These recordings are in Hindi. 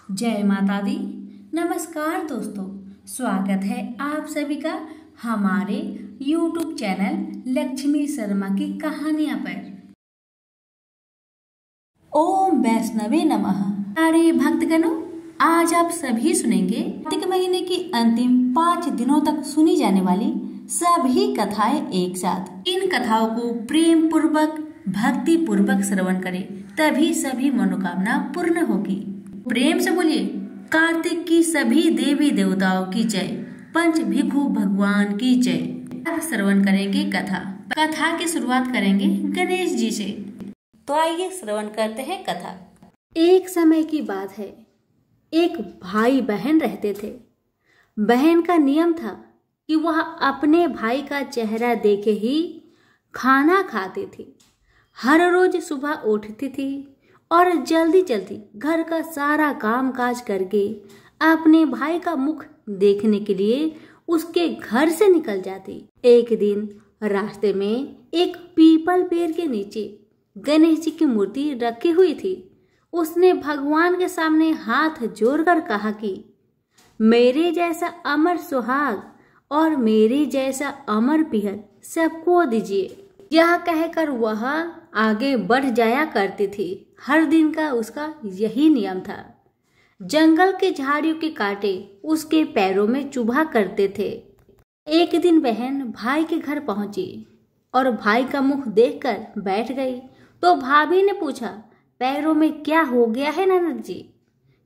जय माता दी। नमस्कार दोस्तों, स्वागत है आप सभी का हमारे YouTube चैनल लक्ष्मी शर्मा की कहानियां पर। ओम वैष्णवे नमः। अरे भक्तगणों, आज आप सभी सुनेंगे कार्तिक महीने की अंतिम 5 दिनों तक सुनी जाने वाली सभी कथाएं एक साथ। इन कथाओं को प्रेम पूर्वक भक्ति पूर्वक श्रवण करें, तभी सभी मनोकामना पूर्ण होगी। प्रेम से बोलिए, कार्तिक की सभी देवी देवताओं की जय, पंच भिखु भगवान की जय। अब श्रवण करेंगे कथा की शुरुआत करेंगे गणेश जी से। तो आइए श्रवण करते हैं कथा। एक समय की बात है, एक भाई बहन रहते थे। बहन का नियम था कि वह अपने भाई का चेहरा देखे ही खाना खाती थी। हर रोज सुबह उठती थी और जल्दी जल्दी घर का सारा काम काज करके अपने भाई का मुख देखने के लिए उसके घर से निकल जाती। एक दिन रास्ते में एक पीपल पेड़ के नीचे गणेश जी की मूर्ति रखी हुई थी। उसने भगवान के सामने हाथ जोड़कर कहा कि मेरे जैसा अमर सुहाग और मेरे जैसा अमर पिहर सबको दीजिए। यह कहकर वह आगे बढ़ जाया करती थी। हर दिन का उसका यही नियम था। जंगल के झाड़ियों के कांटे उसके पैरों में चुभा करते थे। एक दिन बहन भाई के घर पहुंची और भाई का मुख देखकर बैठ गई। तो भाभी ने पूछा, पैरों में क्या हो गया है ननद जी?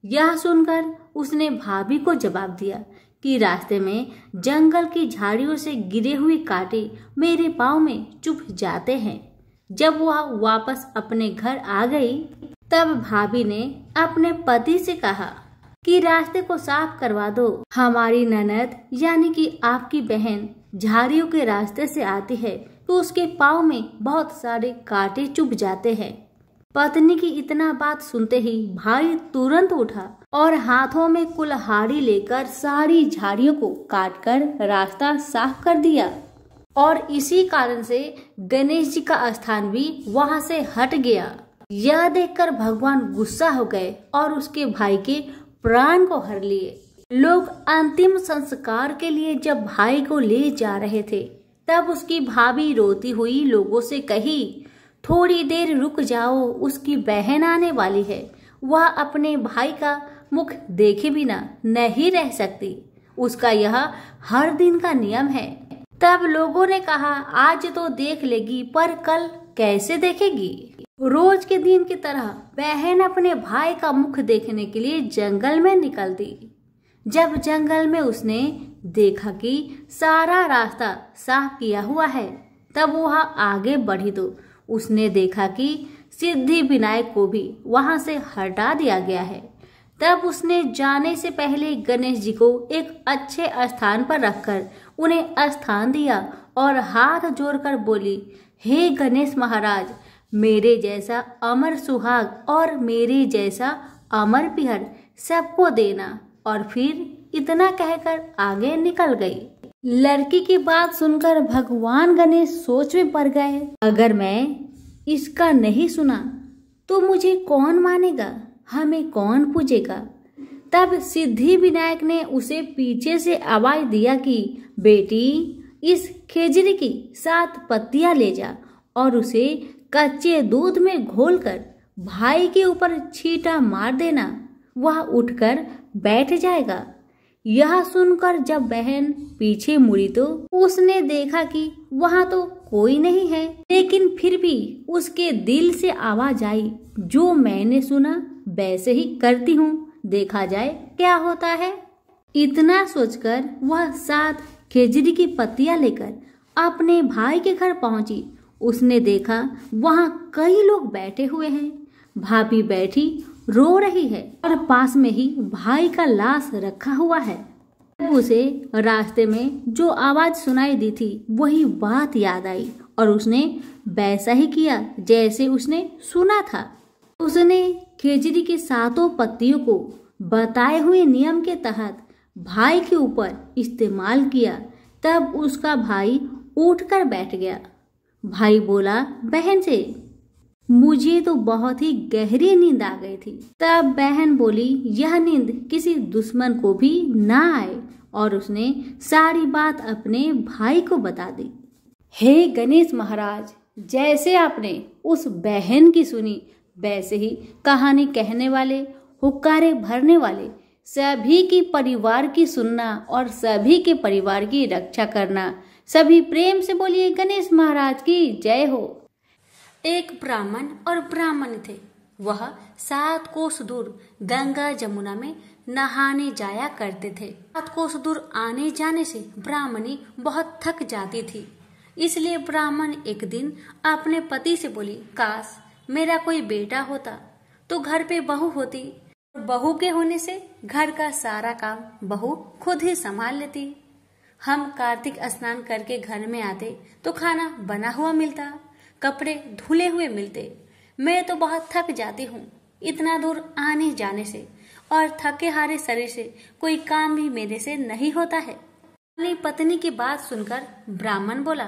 यह सुनकर उसने भाभी को जवाब दिया कि रास्ते में जंगल की झाड़ियों से गिरे हुए कांटे मेरे पाँव में चुभ जाते हैं। जब वह वापस अपने घर आ गई तब भाभी ने अपने पति से कहा कि रास्ते को साफ करवा दो। हमारी ननद यानी कि आपकी बहन झाड़ियों के रास्ते से आती है तो उसके पाँव में बहुत सारे कांटे चुभ जाते हैं। पत्नी की इतना बात सुनते ही भाई तुरंत उठा और हाथों में कुल्हाड़ी लेकर सारी झाड़ियों को काटकर रास्ता साफ कर दिया। और इसी कारण से गणेश जी का स्थान भी वहां से हट गया। यह देखकर भगवान गुस्सा हो गए और उसके भाई के प्राण को हर लिए। लोग अंतिम संस्कार के लिए जब भाई को ले जा रहे थे तब उसकी भाभी रोती हुई लोगों से कही, थोड़ी देर रुक जाओ, उसकी बहन आने वाली है। वह अपने भाई का मुख देखे बिना नहीं रह सकती। उसका यह हर दिन का नियम है। तब लोगों ने कहा, आज तो देख लेगी पर कल कैसे देखेगी? रोज के दिन की तरह बहन अपने भाई का मुख देखने के लिए जंगल में निकल दी। जब जंगल में उसने देखा कि सारा रास्ता साफ किया हुआ है तब वह आगे बढ़ी तो उसने देखा कि सिद्धि विनायक को भी वहां से हटा दिया गया है। तब उसने जाने से पहले गणेश जी को एक अच्छे स्थान पर रखकर उन्हें स्थान दिया और हाथ जोड़कर बोली, हे गणेश महाराज, मेरे जैसा अमर सुहाग और मेरे जैसा अमर पिहर सबको देना। और फिर इतना कहकर आगे निकल गई। लड़की की बात सुनकर भगवान गणेश सोच में पड़ गए, अगर मैं इसका नहीं सुना तो मुझे कौन मानेगा, हमें कौन पूजेगा? तब सिद्धि विनायक ने उसे पीछे से आवाज दिया कि बेटी, इस खेजड़ी की 7 पत्तियां ले जा और उसे कच्चे दूध में घोलकर भाई के ऊपर छींटा मार देना, वह उठकर बैठ जाएगा। यह सुनकर जब बहन पीछे मुड़ी तो उसने देखा कि वहां तो कोई नहीं है, लेकिन फिर भी उसके दिल से आवाज आई, जो मैंने सुना वैसे ही करती हूँ, देखा जाए क्या होता है। इतना सोचकर वह 7 खेजड़ी की पत्तियां लेकर अपने भाई के घर पहुंची। उसने देखा वहां कई लोग बैठे हुए हैं। भाभी बैठी रो रही है और पास में ही भाई का लाश रखा हुआ है। उसे रास्ते में जो आवाज सुनाई दी थी वही बात याद आई और उसने वैसा ही किया जैसे उसने सुना था। उसने खेजड़ी की 7 पत्तियों को बताए हुए नियम के तहत भाई के ऊपर इस्तेमाल किया। तब उसका भाई उठकर बैठ गया। भाई बोला बहन से, मुझे तो बहुत ही गहरी नींद आ गई थी। तब बहन बोली यह नींद किसी दुश्मन को भी ना आए और उसने सारी बात अपने भाई को बता दी। हे गणेश महाराज, जैसे आपने उस बहन की सुनी वैसे ही कहानी कहने वाले, हुक्कारे भरने वाले सभी की परिवार की सुनना और सभी के परिवार की रक्षा करना। सभी प्रेम से बोलिए गणेश महाराज की जय हो। एक ब्राह्मण और ब्राह्मणी थे। वह 7 कोस दूर गंगा जमुना में नहाने जाया करते थे। 7 कोस दूर आने जाने से ब्राह्मणी बहुत थक जाती थी। इसलिए ब्राह्मण एक दिन अपने पति से बोली, काश मेरा कोई बेटा होता तो घर पे बहू होती। बहू के होने से घर का सारा काम बहू खुद ही संभाल लेती। हम कार्तिक स्नान करके घर में आते तो खाना बना हुआ मिलता, कपड़े धुले हुए मिलते। मैं तो बहुत थक जाती हूँ इतना दूर आने जाने से, और थके हारे शरीर से कोई काम भी मेरे से नहीं होता है। अपनी पत्नी की बात सुनकर ब्राह्मण बोला,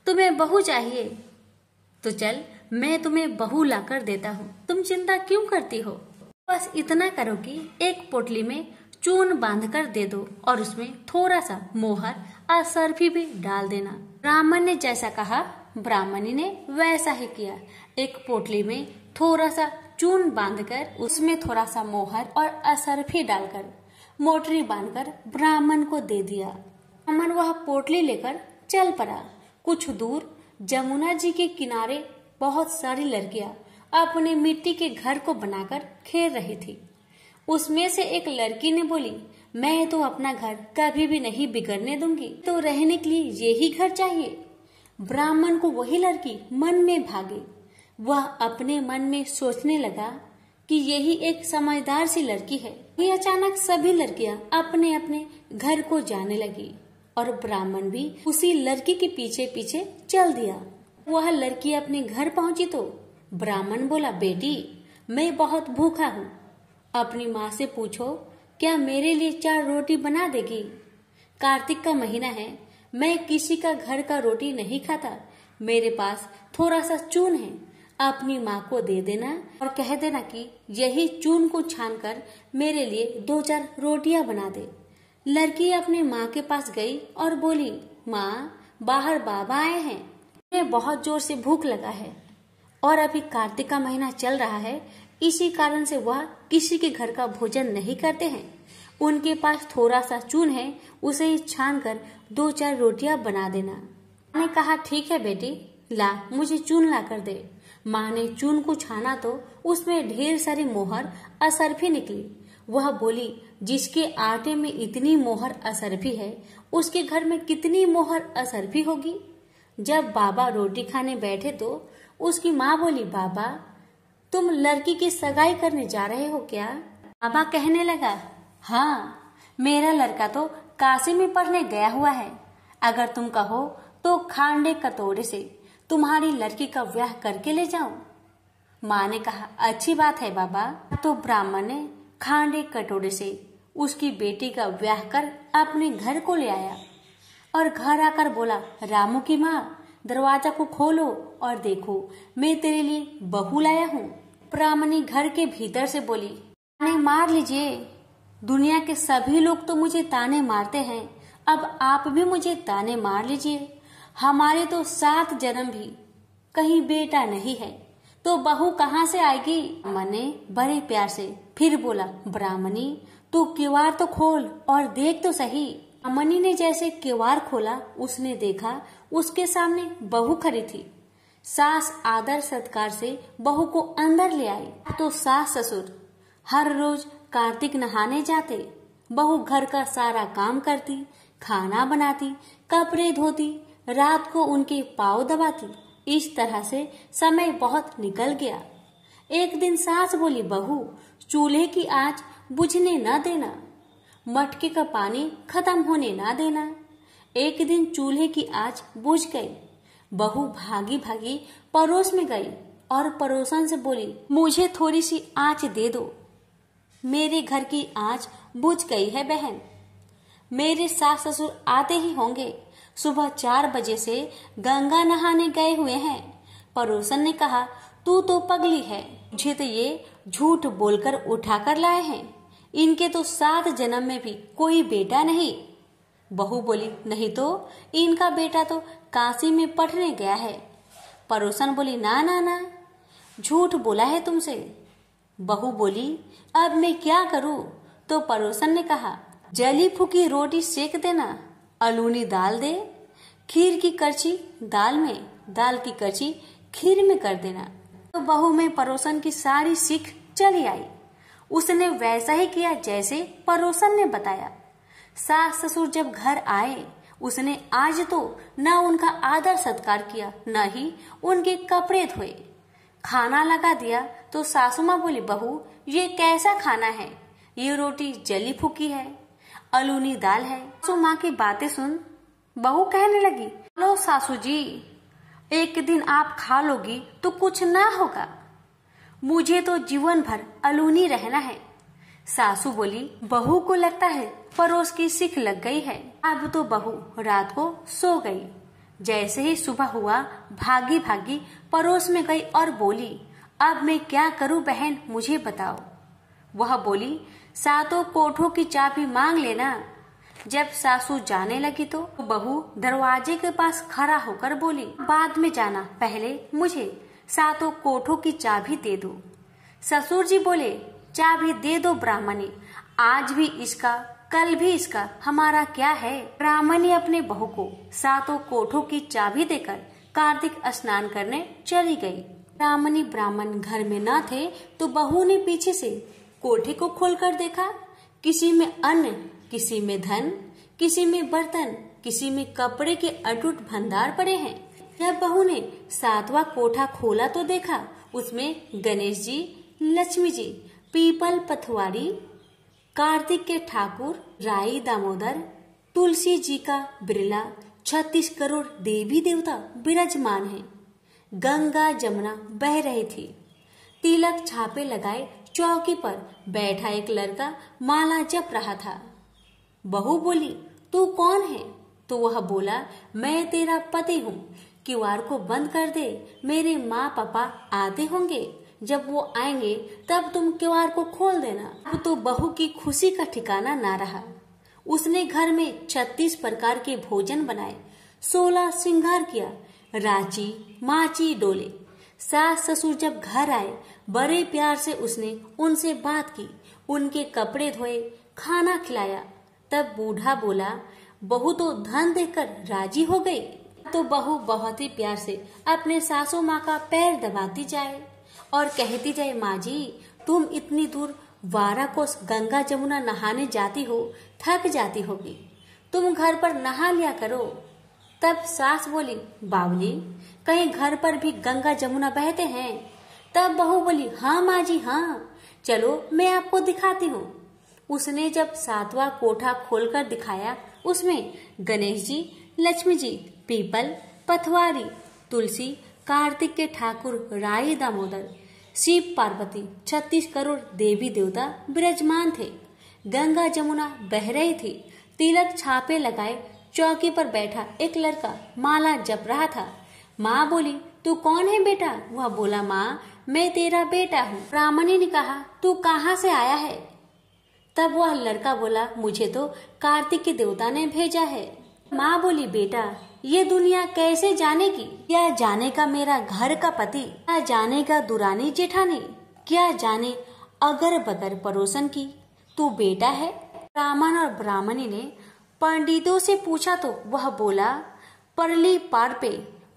तुम्हें बहू चाहिए तो चल मैं तुम्हें बहू लाकर देता हूँ, तुम चिंता क्यों करती हो। बस इतना करो कि एक पोटली में चून बांधकर दे दो और उसमें थोड़ा सा मोहर और सर्फी भी डाल देना। ब्राह्मण ने जैसा कहा ब्राह्मणी ने वैसा ही किया। एक पोटली में थोड़ा सा चून बांधकर उसमें थोड़ा सा मोहर और असरफी डालकर मोटरी बांधकर ब्राह्मण को दे दिया। ब्राह्मण वह पोटली लेकर चल पड़ा। कुछ दूर जमुना जी के किनारे बहुत सारी लड़कियां अपने मिट्टी के घर को बनाकर खेल रही थी। उसमें से एक लड़की ने बोली, मैं तो अपना घर कभी भी नहीं बिगड़ने दूंगी, तो रहने के लिए यही घर चाहिए। ब्राह्मण को वही लड़की मन में भागी। वह अपने मन में सोचने लगा कि यही एक समझदार सी लड़की है। ये अचानक सभी लड़कियां अपने अपने घर को जाने लगी और ब्राह्मण भी उसी लड़की के पीछे पीछे चल दिया। वह लड़की अपने घर पहुंची तो ब्राह्मण बोला, बेटी मैं बहुत भूखा हूँ, अपनी माँ से पूछो क्या मेरे लिए 4 रोटी बना देगी। कार्तिक का महीना है, मैं किसी का घर का रोटी नहीं खाता, मेरे पास थोड़ा सा चून है, अपनी माँ को दे देना और कह देना कि यही चून को छानकर मेरे लिए 2-4 रोटियां बना दे। लड़की अपनी माँ के पास गई और बोली, माँ बाहर बाबा आए हैं, मुझे बहुत जोर से भूख लगा है और अभी कार्तिक का महीना चल रहा है, इसी कारण से वह किसी के घर का भोजन नहीं करते हैं। उनके पास थोड़ा सा चून है, उसे ही छान कर 2-4 रोटियां बना देना। माँ ने कहा, ठीक है बेटी, ला मुझे चून ला कर दे। माँ ने चून को छाना तो उसमें ढेर सारी मोहर असरफी निकली। वह बोली, जिसके आटे में इतनी मोहर असरफी है उसके घर में कितनी मोहर असरफी होगी। जब बाबा रोटी खाने बैठे तो उसकी माँ बोली, बाबा तुम लड़की की सगाई करने जा रहे हो क्या। बाबा कहने लगा, हाँ मेरा लड़का तो काशी में पढ़ने गया हुआ है, अगर तुम कहो तो खांडे कटोरे से तुम्हारी लड़की का ब्याह करके ले जाऊं। माँ ने कहा, अच्छी बात है बाबा। तो ब्राह्मण ने खांडे कटोरे से उसकी बेटी का ब्याह कर अपने घर को ले आया और घर आकर बोला, रामू की माँ दरवाजा को खोलो और देखो मैं तेरे लिए बहू लाया हूँ। ब्राह्मणी घर के भीतर से बोली, ताने मार लीजिए, दुनिया के सभी लोग तो मुझे ताने मारते हैं, अब आप भी मुझे ताने मार लीजिए। हमारे तो 7 जन्म भी कहीं बेटा नहीं है, तो बहू कहाँ से आएगी। मैंने बड़े प्यार से फिर बोला, ब्राह्मणी तू किवाड़ तो खोल और देख तो सही। ब्राह्मणी ने जैसे किवाड़ खोला, उसने देखा उसके सामने बहू खड़ी थी। सास आदर सत्कार से बहू को अंदर ले आई तो सास ससुर हर रोज कार्तिक नहाने जाते। बहू घर का सारा काम करती, खाना बनाती, कपड़े धोती, रात को उनके पाँव दबाती। इस तरह से समय बहुत निकल गया। एक दिन सास बोली, बहू चूल्हे की आंच बुझने न देना, मटके का पानी खत्म होने ना देना। एक दिन चूल्हे की आंच बुझ गई। बहू भागी भागी पड़ोस में गई और पड़ोसन से बोली, मुझे थोड़ी सी आंच दे दो, मेरे घर की आंच बुझ गई है बहन। मेरे सास ससुर आते ही होंगे, सुबह 4 बजे से गंगा नहाने गए हुए हैं। पड़ोसन ने कहा, तू तो पगली है, मुझे तो ये झूठ बोलकर उठा कर लाए हैं। इनके तो 7 जन्म में भी कोई बेटा नहीं। बहू बोली, नहीं तो इनका बेटा तो काशी में पढ़ने गया है। पड़ोसन बोली, ना ना ना, झूठ बोला है तुमसे। बहू बोली, अब मैं क्या करूं? तो पड़ोसन ने कहा, जली फूकी रोटी सेक देना, अलूनी दाल दे, खीर की करछी दाल में, दाल की करछी खीर में कर देना। तो बहू में पड़ोसन की सारी सीख चली आई। उसने वैसा ही किया जैसे पड़ोसन ने बताया। सास ससुर जब घर आए, उसने आज तो न उनका आदर सत्कार किया, न ही उनके कपड़े धोए। खाना लगा दिया तो सासू माँ बोली, बहू ये कैसा खाना है? ये रोटी जली फूकी है, अलूनी दाल है। सासू माँ की बातें सुन बहू कहने लगी, लो सासू जी, एक दिन आप खा लोगी तो कुछ ना होगा, मुझे तो जीवन भर अलूनी रहना है। सासू बोली, बहू को लगता है पड़ोस की सीख लग गई है। अब तो बहू रात को सो गई। जैसे ही सुबह हुआ, भागी भागी पड़ोस में गई और बोली, अब मैं क्या करूं बहन, मुझे बताओ। वह बोली, 7 कोठों की चाबी मांग लेना। जब सासू जाने लगी तो बहू दरवाजे के पास खड़ा होकर बोली, बाद में जाना, पहले मुझे 7 कोठों की चाबी दे दो। ससुर जी बोले, चाबी दे दो ब्राह्मणी, आज भी इसका कल भी इसका, हमारा क्या है। ब्राह्मणी अपने बहू को 7 कोठों की चाबी देकर कार्तिक स्नान करने चली गई। ब्राह्मण घर में न थे तो बहू ने पीछे से कोठे को खोलकर देखा। किसी में अन्न, किसी में धन, किसी में बर्तन, किसी में कपड़े के अटूट भंडार पड़े हैं। जब बहू ने 7वां कोठा खोला तो देखा उसमें गणेश जी, लक्ष्मी जी, पीपल पथवारी, कार्तिक के ठाकुर, राई दामोदर, तुलसी जी का बिरला, 36 करोड़ देवी देवता विराजमान हैं। गंगा जमुना बह रही थी। तिलक छापे लगाए चौकी पर बैठा एक लड़का माला जप रहा था। बहू बोली, तू कौन है? तो वह बोला, मैं तेरा पति हूँ, किवाड़ को बंद कर दे, मेरे माँ पापा आते होंगे, जब वो आएंगे तब तुम किवाड़ को खोल देना। अब तो बहू की खुशी का ठिकाना ना रहा। उसने घर में 36 प्रकार के भोजन बनाए, 16 श्रृंगार किया, राची माची डोले। सास ससुर जब घर आए, बड़े प्यार से उसने उनसे बात की, उनके कपड़े धोए, खाना खिलाया। तब बूढ़ा बोला, बहू तो धन देकर राजी हो गई। तो बहू बहुत ही प्यार से अपने सासू माँ का पैर दबाती जाए और कहती जाए, माँ जी तुम इतनी दूर 12 कोस गंगा जमुना नहाने जाती हो, थक जाती होगी, तुम घर पर नहा लिया करो। तब सास बोली, बावली कहीं घर पर भी गंगा जमुना बहते हैं? तब बहू बोली, हाँ माँ जी हाँ, चलो मैं आपको दिखाती हूँ। उसने जब 7वां कोठा खोलकर दिखाया, उसमें गणेश जी, लक्ष्मी जी, पीपल पथवारी, तुलसी, कार्तिक के ठाकुर, राई दामोदर, शिव पार्वती, 36 करोड़ देवी देवता विराजमान थे। गंगा जमुना बह रही थी। तिलक छापे लगाए चौकी पर बैठा एक लड़का माला जप रहा था। माँ बोली, तू कौन है बेटा? वह बोला, माँ मैं तेरा बेटा हूँ। ब्राह्मणी ने कहा, तू कहाँ से आया है? तब वह लड़का बोला, मुझे तो कार्तिक के देवता ने भेजा है। माँ बोली, बेटा ये दुनिया कैसे जानेगी? क्या जानेगा मेरा घर का पति? क्या जानेगा दुरानी जेठानी? क्या जाने अगर बगर पड़ोसन की? तू बेटा है। ब्राह्मण और ब्राह्मणी ने पंडितों से पूछा तो वह बोला, परली पार पे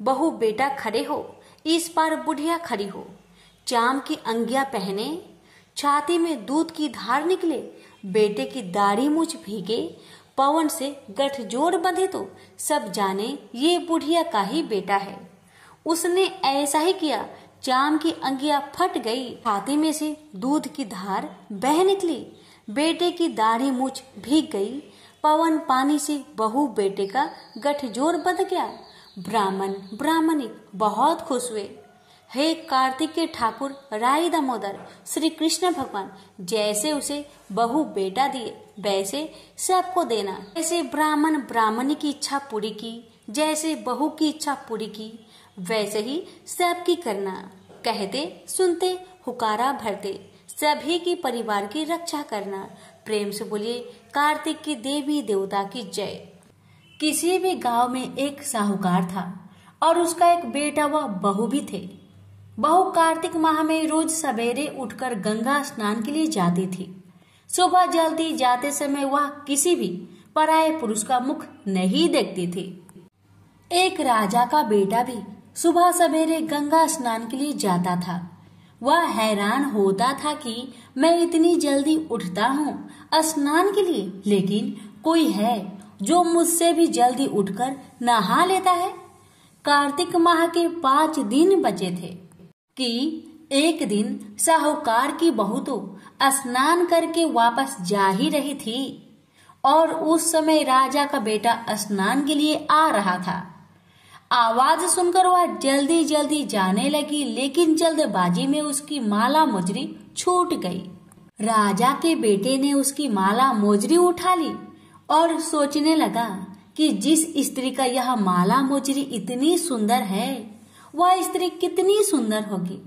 बहू बेटा खड़े हो, इस पार बुढ़िया खड़ी हो। चाम की अंगिया पहने, छाती में दूध की धार निकले, बेटे की दाढ़ी मूछ भीगे, पवन से गठजोड़ बंधे तो सब जाने ये बुढ़िया का ही बेटा है। उसने ऐसा ही किया। चाम की अंगिया फट गई, छाती में से दूध की धार बह निकली, बेटे की दाढ़ी मूछ भीग गई, पवन पानी से बहू बेटे का गठजोड़ बंध गया। ब्राह्मण ब्राह्मणी बहुत खुश हुए। हे कार्तिक के ठाकुर, राई दामोदर, श्री कृष्ण भगवान, जैसे उसे बहू बेटा दिए वैसे सबको देना। जैसे ब्राह्मण ब्राह्मणी की इच्छा पूरी की, जैसे बहू की इच्छा पूरी की, वैसे ही सबकी करना। कहते सुनते हुकारा भरते, सभी की परिवार की रक्षा करना। प्रेम से बोलिए कार्तिक की देवी देवता की जय। किसी भी गांव में एक साहूकार था और उसका एक बेटा व बहू भी थे। बहू कार्तिक माह में रोज सवेरे उठकर गंगा स्नान के लिए जाती थी। सुबह जल्दी जाते समय वह किसी भी पराये पुरुष का मुख नहीं देखती थी। एक राजा का बेटा भी सुबह सवेरे गंगा स्नान के लिए जाता था। वह हैरान होता था कि मैं इतनी जल्दी उठता हूँ स्नान के लिए, लेकिन कोई है जो मुझसे भी जल्दी उठकर नहा लेता है। कार्तिक माह के 5 दिन बचे थे कि एक दिन साहूकार की बहू तो स्नान करके वापस जा ही रही थी और उस समय राजा का बेटा स्नान के लिए आ रहा था। आवाज सुनकर वह जल्दी जल्दी जाने लगी, लेकिन जल्दबाजी में उसकी माला मोजरी छूट गई। राजा के बेटे ने उसकी माला मोजरी उठा ली और सोचने लगा कि जिस स्त्री का यह माला मोजरी इतनी सुंदर है, वह स्त्री कितनी सुंदर होगी।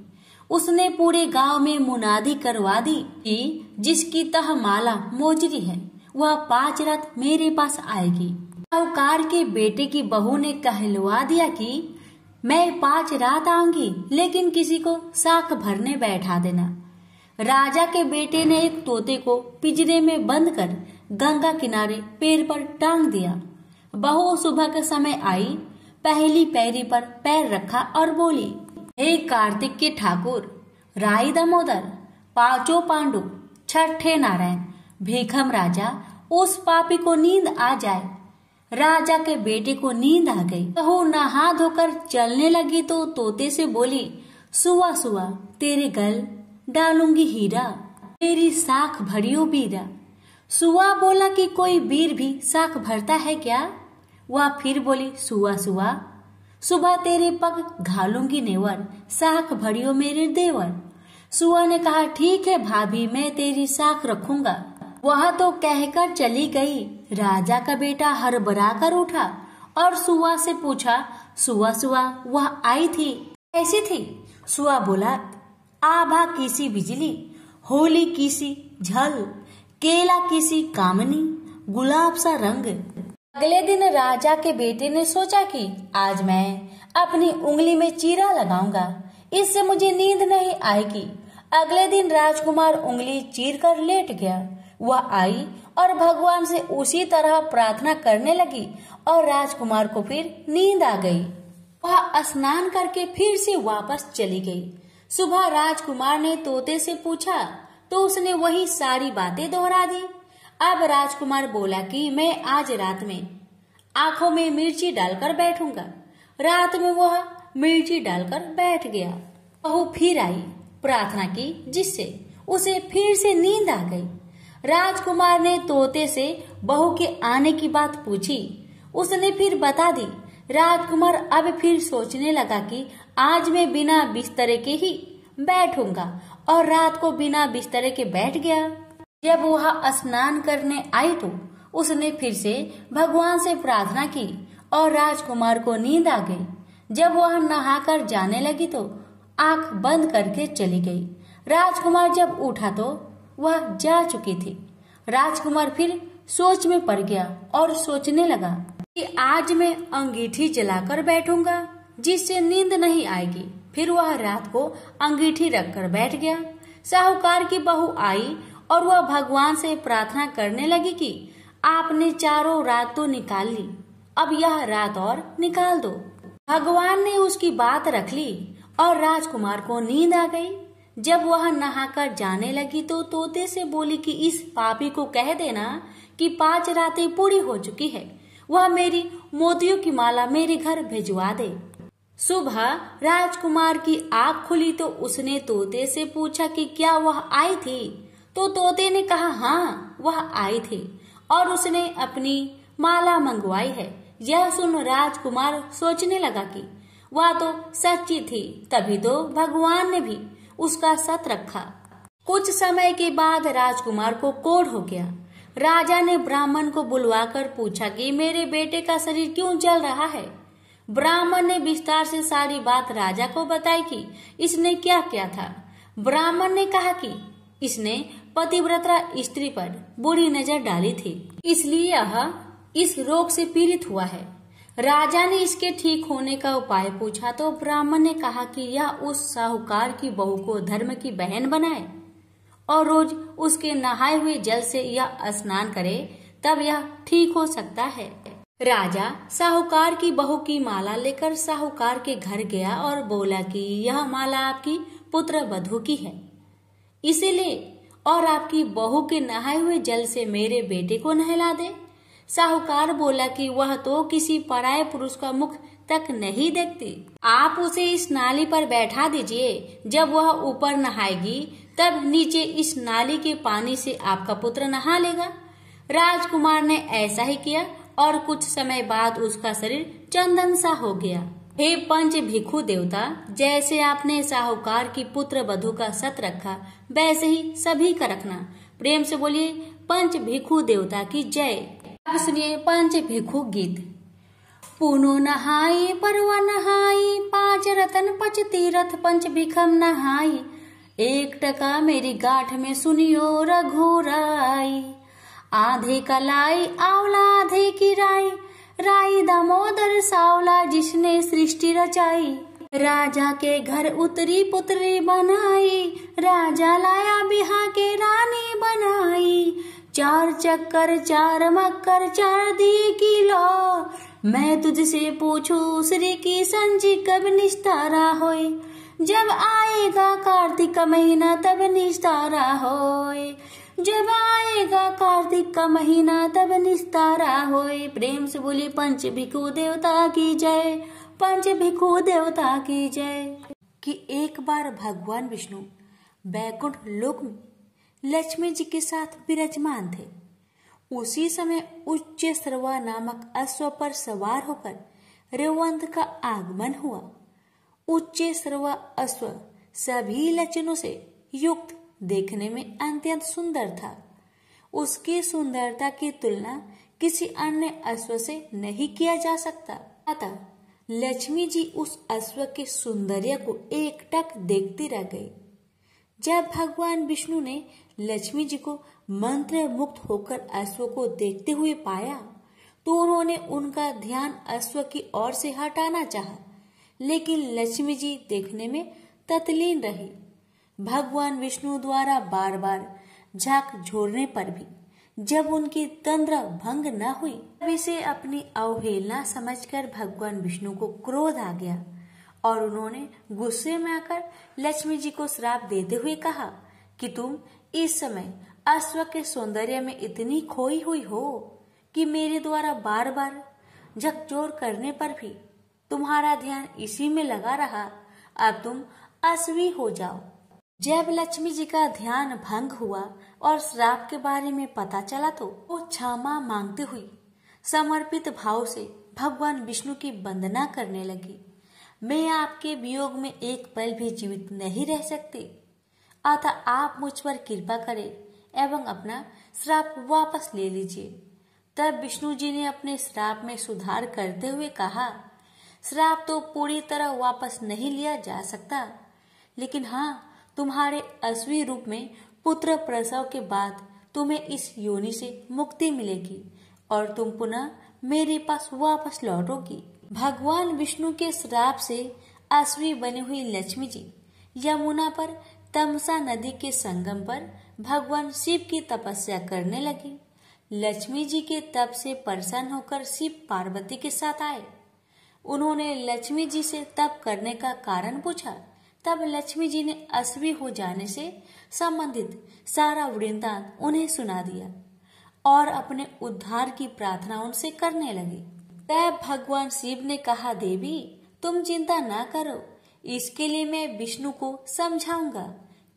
उसने पूरे गांव में मुनादी करवा दी कि जिसकी तह माला मोजरी है वह 5 रात मेरे पास आएगी। साहूकार के बेटे की बहू ने कहलवा दिया कि मैं 5 रात आऊंगी, लेकिन किसी को साख भरने बैठा देना। राजा के बेटे ने एक तोते को पिंजरे में बंद कर गंगा किनारे पेड़ पर टांग दिया। बहू सुबह के समय आई, पहली पैरी पर पैर रखा और बोली, हे कार्तिक के ठाकुर, राई दामोदर, पांचों पांडु, छठे नारायण, भीखम राजा, उस पापी को नींद आ जाए। राजा के बेटे को नींद आ गई। बहू नहा धोकर चलने लगी तो तोते से बोली, सुआ सुआ तेरे गल डालूंगी हीरा, तेरी साख भरियो बीरा। सुआ बोला कि कोई वीर भी साख भरता है क्या? वह फिर बोली, सुआ सुआ सुबह तेरे पग घालूंगी नेवर, साख भरियो मेरे देवर। सुआ ने कहा, ठीक है भाभी, मैं तेरी साख रखूंगा। वह तो कहकर चली गई। राजा का बेटा हड़बड़ा कर उठा और सुआ से पूछा, सुआ सुआ वह आई थी, कैसी थी? सुआ बोला, आभा किसी बिजली, होली किसी झल, केला किसी कामनी, गुलाब सा रंग। अगले दिन राजा के बेटे ने सोचा कि आज मैं अपनी उंगली में चीरा लगाऊंगा, इससे मुझे नींद नहीं आएगी। अगले दिन राजकुमार उंगली चीर कर लेट गया। वह आई और भगवान से उसी तरह प्रार्थना करने लगी और राजकुमार को फिर नींद आ गई। वह स्नान करके फिर से वापस चली गई। सुबह राजकुमार ने तोते से पूछा तो उसने वही सारी बातें दोहरा दी। अब राजकुमार बोला कि मैं आज रात में आंखों में मिर्ची डालकर बैठूंगा। रात में वह मिर्ची डालकर बैठ गया। बहू फिर आई, प्रार्थना की, जिससे उसे फिर से नींद आ गई। राजकुमार ने तोते से बहू के आने की बात पूछी। उसने फिर बता दी। राजकुमार अब फिर सोचने लगा कि आज मैं बिना बिस्तरे के ही बैठूंगा और रात को बिना बिस्तरे के बैठ गया। जब वह स्नान करने आई तो उसने फिर से भगवान से प्रार्थना की और राजकुमार को नींद आ गई। जब वह नहाकर जाने लगी तो आंख बंद करके चली गई। राजकुमार जब उठा तो वह जा चुकी थी। राजकुमार फिर सोच में पड़ गया और सोचने लगा कि आज मैं अंगीठी जलाकर बैठूंगा जिससे नींद नहीं आएगी। फिर वह रात को अंगीठी रखकर बैठ गया। साहूकार की बहू आई और वह भगवान से प्रार्थना करने लगी कि आपने चारों रात तो निकाल ली, अब यह रात और निकाल दो। भगवान ने उसकी बात रख ली और राजकुमार को नींद आ गई। जब वह नहाकर जाने लगी तो तोते से बोली कि इस पापी को कह देना कि 5 रातें पूरी हो चुकी है, वह मेरी मोतियों की माला मेरे घर भिजवा दे। सुबह राजकुमार की आँख खुली तो उसने तोते से पूछा कि क्या वह आई थी? तो तोते ने कहा, हाँ वह आई थी और उसने अपनी माला मंगवाई है। यह सुन राजकुमार सोचने लगा कि वह तो सच्ची थी, तभी तो भगवान ने भी उसका सत रखा। कुछ समय के बाद राजकुमार को कोढ़ हो गया। राजा ने ब्राह्मण को बुलवाकर पूछा कि मेरे बेटे का शरीर क्यों जल रहा है? ब्राह्मण ने विस्तार से सारी बात राजा को बताई कि इसने क्या किया था। ब्राह्मण ने कहा कि इसने पतिव्रता स्त्री पर बुरी नजर डाली थी, इसलिए यह इस रोग से पीड़ित हुआ है। राजा ने इसके ठीक होने का उपाय पूछा तो ब्राह्मण ने कहा कि यह उस साहूकार की बहू को धर्म की बहन बनाए और रोज उसके नहाए हुए जल से यह स्नान करे, तब यह ठीक हो सकता है। राजा साहूकार की बहू की माला लेकर साहूकार के घर गया और बोला कि यह माला आपकी पुत्र वधू की है, इसे ले और आपकी बहू के नहाए हुए जल से मेरे बेटे को नहला दे। साहूकार बोला कि वह तो किसी पराये पुरुष का मुख तक नहीं देखती, आप उसे इस नाली पर बैठा दीजिए, जब वह ऊपर नहाएगी तब नीचे इस नाली के पानी से आपका पुत्र नहा लेगा। राजकुमार ने ऐसा ही किया और कुछ समय बाद उसका शरीर चंदन सा हो गया। हे पंच भिक्षु देवता, जैसे आपने साहूकार की पुत्र वधू का सत रखा वैसे ही सभी का रखना। प्रेम से बोलिए पंच भिक्षु देवता की जय। अब सुनिए पंच भिक्षु गीत। पुनो नहाई परवा नहाई, पांच रतन पच तीरथ पंच भिखम नहाई, 1 टका मेरी गांठ में सुनियो रघुराई। आधे कलाई आंवला आधे की राई, राई दामोदर सावला जिसने सृष्टि रचाई। राजा के घर उतरी पुत्री बनाई, राजा लाया बिहा के रानी बनाई। 4 चक्कर 4 मक्कर 4 दिए किलो, मैं तुझसे पूछूं श्री की संजी कब निस्तारा होए। जब आएगा कार्तिक का महीना तब निस्तारा होए, जब आएगा कार्तिक का महीना तब निस्तारा होए। प्रेम से बोली पंच भिक्षु देवता की जय, पंच भिक्षु देवता की जय। कि एक बार भगवान विष्णु बैकुंठ लोक में लक्ष्मी जी के साथ विराजमान थे। उसी समय उच्च श्रवा नामक अश्व पर सवार होकर रेवंत का आगमन हुआ। उच्च श्रवा अश्व सभी लक्षणों से युक्त, देखने में अत्यंत सुंदर था। उसकी सुंदरता की तुलना किसी अन्य अश्व से नहीं किया जा सकता। अतः लक्ष्मी जी उस अश्व के सौंदर्य को एकटक देखती रह गई। जब भगवान विष्णु ने लक्ष्मी जी को मंत्र मुक्त होकर अश्व को देखते हुए पाया तो उन्होंने उनका ध्यान अश्व की ओर से हटाना चाहा, लेकिन लक्ष्मी जी देखने में तत्लीन रही। भगवान विष्णु द्वारा बार बार झांक झोरने पर भी जब उनकी तंद्रा भंग न हुई, तब इसे अपनी अवहेलना समझकर भगवान विष्णु को क्रोध आ गया और उन्होंने गुस्से में आकर लक्ष्मी जी को श्राप देते हुए कहा कि तुम इस समय अश्व के सौंदर्य में इतनी खोई हुई हो कि मेरे द्वारा बार बार झकझोर करने पर भी तुम्हारा ध्यान इसी में लगा रहा। अब तुम अश्वी हो जाओ। जब लक्ष्मी जी का ध्यान भंग हुआ और श्राप के बारे में पता चला तो वो क्षमा मांगते हुई समर्पित भाव से भगवान विष्णु की वंदना करने लगी। मैं आपके वियोग में एक पल भी जीवित नहीं रह सकती, अतः आप मुझ पर कृपा करें एवं अपना श्राप वापस ले लीजिए। तब विष्णु जी ने अपने श्राप में सुधार करते हुए कहा, श्राप तो पूरी तरह वापस नहीं लिया जा सकता, लेकिन हाँ, तुम्हारे अश्वी रूप में पुत्र प्रसव के बाद तुम्हें इस योनि से मुक्ति मिलेगी और तुम पुनः मेरे पास वापस लौटोगी। भगवान विष्णु के श्राप से अश्वी बनी हुई लक्ष्मी जी यमुना पर तमसा नदी के संगम पर भगवान शिव की तपस्या करने लगी। लक्ष्मी जी के तप से प्रसन्न होकर शिव पार्वती के साथ आए। उन्होंने लक्ष्मी जी से तप करने का कारण पूछा। तब लक्ष्मी जी ने अश्वी हो जाने से संबंधित सारा वृत्तांत उन्हें सुना दिया और अपने उद्धार की प्रार्थना उनसे करने लगी। तब भगवान शिव ने कहा, देवी तुम चिंता ना करो, इसके लिए मैं विष्णु को समझाऊंगा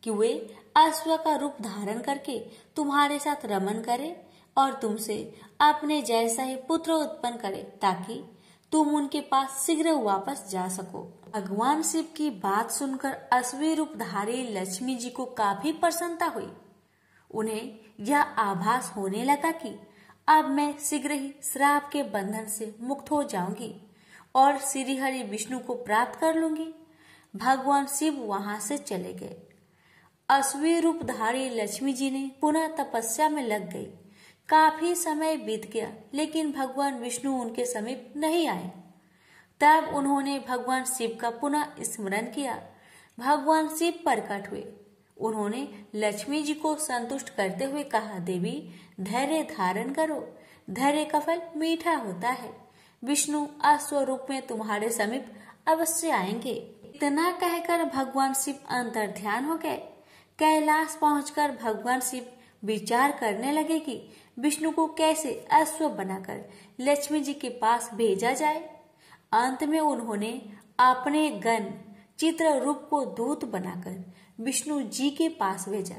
कि वे अश्व का रूप धारण करके तुम्हारे साथ रमन करे और तुमसे अपने जैसा ही पुत्र उत्पन्न करे, ताकि तुम उनके पास शीघ्र वापस जा सको। भगवान शिव की बात सुनकर अश्वी रूपधारी लक्ष्मी जी को काफी प्रसन्नता हुई। उन्हें यह आभास होने लगा कि अब मैं शीघ्र ही श्राप के बंधन से मुक्त हो जाऊंगी। और श्रीहरि विष्णु को प्राप्त कर लूंगी। भगवान शिव वहां से चले गए। असुरी रूपधारी लक्ष्मी जी ने पुनः तपस्या में लग गई। काफी समय बीत गया, लेकिन भगवान विष्णु उनके समीप नहीं आए। तब उन्होंने भगवान शिव का पुनः स्मरण किया। भगवान शिव प्रकट हुए। उन्होंने लक्ष्मी जी को संतुष्ट करते हुए कहा, देवी धैर्य धारण करो, धैर्य का फल मीठा होता है। विष्णु स्वरूप में तुम्हारे समीप अवश्य आएंगे। इतना कहकर भगवान शिव अंतर्ध्यान हो गए। कैलाश पहुंचकर भगवान शिव विचार करने लगे कि विष्णु को कैसे अश्व बनाकर लक्ष्मी जी के पास भेजा जाए। अंत में उन्होंने अपने गण चित्ररूप को दूत बनाकर विष्णु जी के पास भेजा।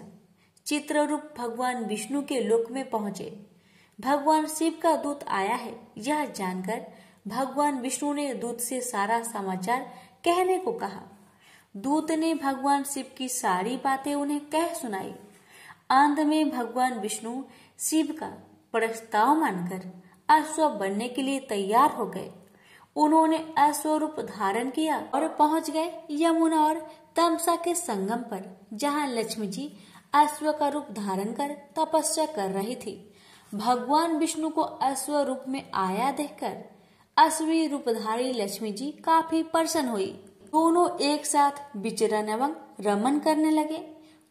चित्ररूप भगवान विष्णु के लोक में पहुंचे। भगवान शिव का दूत आया है, यह जानकर भगवान विष्णु ने दूत से सारा समाचार कहने को कहा। दूत ने भगवान शिव की सारी बातें उन्हें कह सुनाई। अंत में भगवान विष्णु शिव का प्रस्ताव मानकर अश्व बनने के लिए तैयार हो गए। उन्होंने अश्व रूप धारण किया और पहुंच गए यमुना और तमसा के संगम पर, जहां लक्ष्मी जी अश्व का रूप धारण कर तपस्या कर रही थी। भगवान विष्णु को अश्व रूप में आया देखकर अश्वी रूपधारी लक्ष्मी जी काफी प्रसन्न हुई। दोनों एक साथ विचरण एवं रमन करने लगे।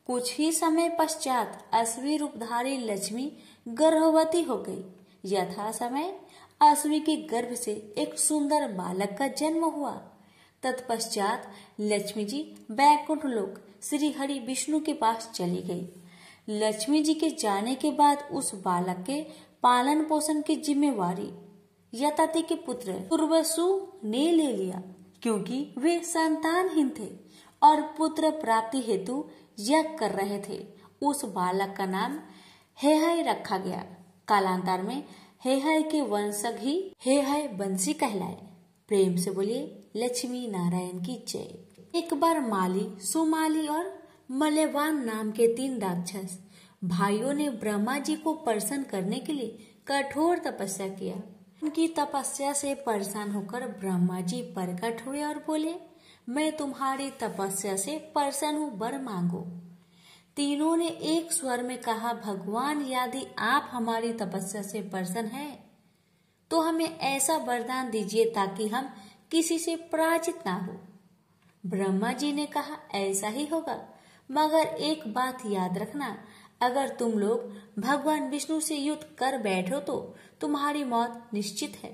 कुछ ही समय पश्चात अश्वी रूपधारी लक्ष्मी गर्भवती हो गई। यथा समय अश्वी के गर्भ से एक सुंदर बालक का जन्म हुआ। तत्पश्चात लक्ष्मी जी वैकुंठ लोक श्री हरि विष्णु के पास चली गई। लक्ष्मी जी के जाने के बाद उस बालक के पालन पोषण की जिम्मेवारी यताति के पुत्र पूर्वसु ने ले लिया, क्योंकि वे संतानहीन थे और पुत्र प्राप्ति हेतु यज्ञ कर रहे थे। उस बालक का नाम हेहय रखा गया। कालांतर में हेहय के वंशज ही हेहय वंशी कहलाए। प्रेम से बोलिए लक्ष्मी नारायण की जय। एक बार माली, सुमाली और मल्यवान नाम के 3 राक्षस भाइयों ने ब्रह्मा जी को प्रसन्न करने के लिए कठोर तपस्या किया। उनकी तपस्या से परेशान होकर ब्रह्मा जी प्रकट हुए और बोले, मैं तुम्हारी तपस्या से प्रसन्न हूँ, वर मांगो। तीनों ने एक स्वर में कहा, भगवान यदि आप हमारी तपस्या से प्रसन्न हैं तो हमें ऐसा वरदान दीजिए ताकि हम किसी से पराजित ना हो। ब्रह्मा जी ने कहा, ऐसा ही होगा, मगर एक बात याद रखना, अगर तुम लोग भगवान विष्णु से युद्ध कर बैठो तो तुम्हारी मौत निश्चित है।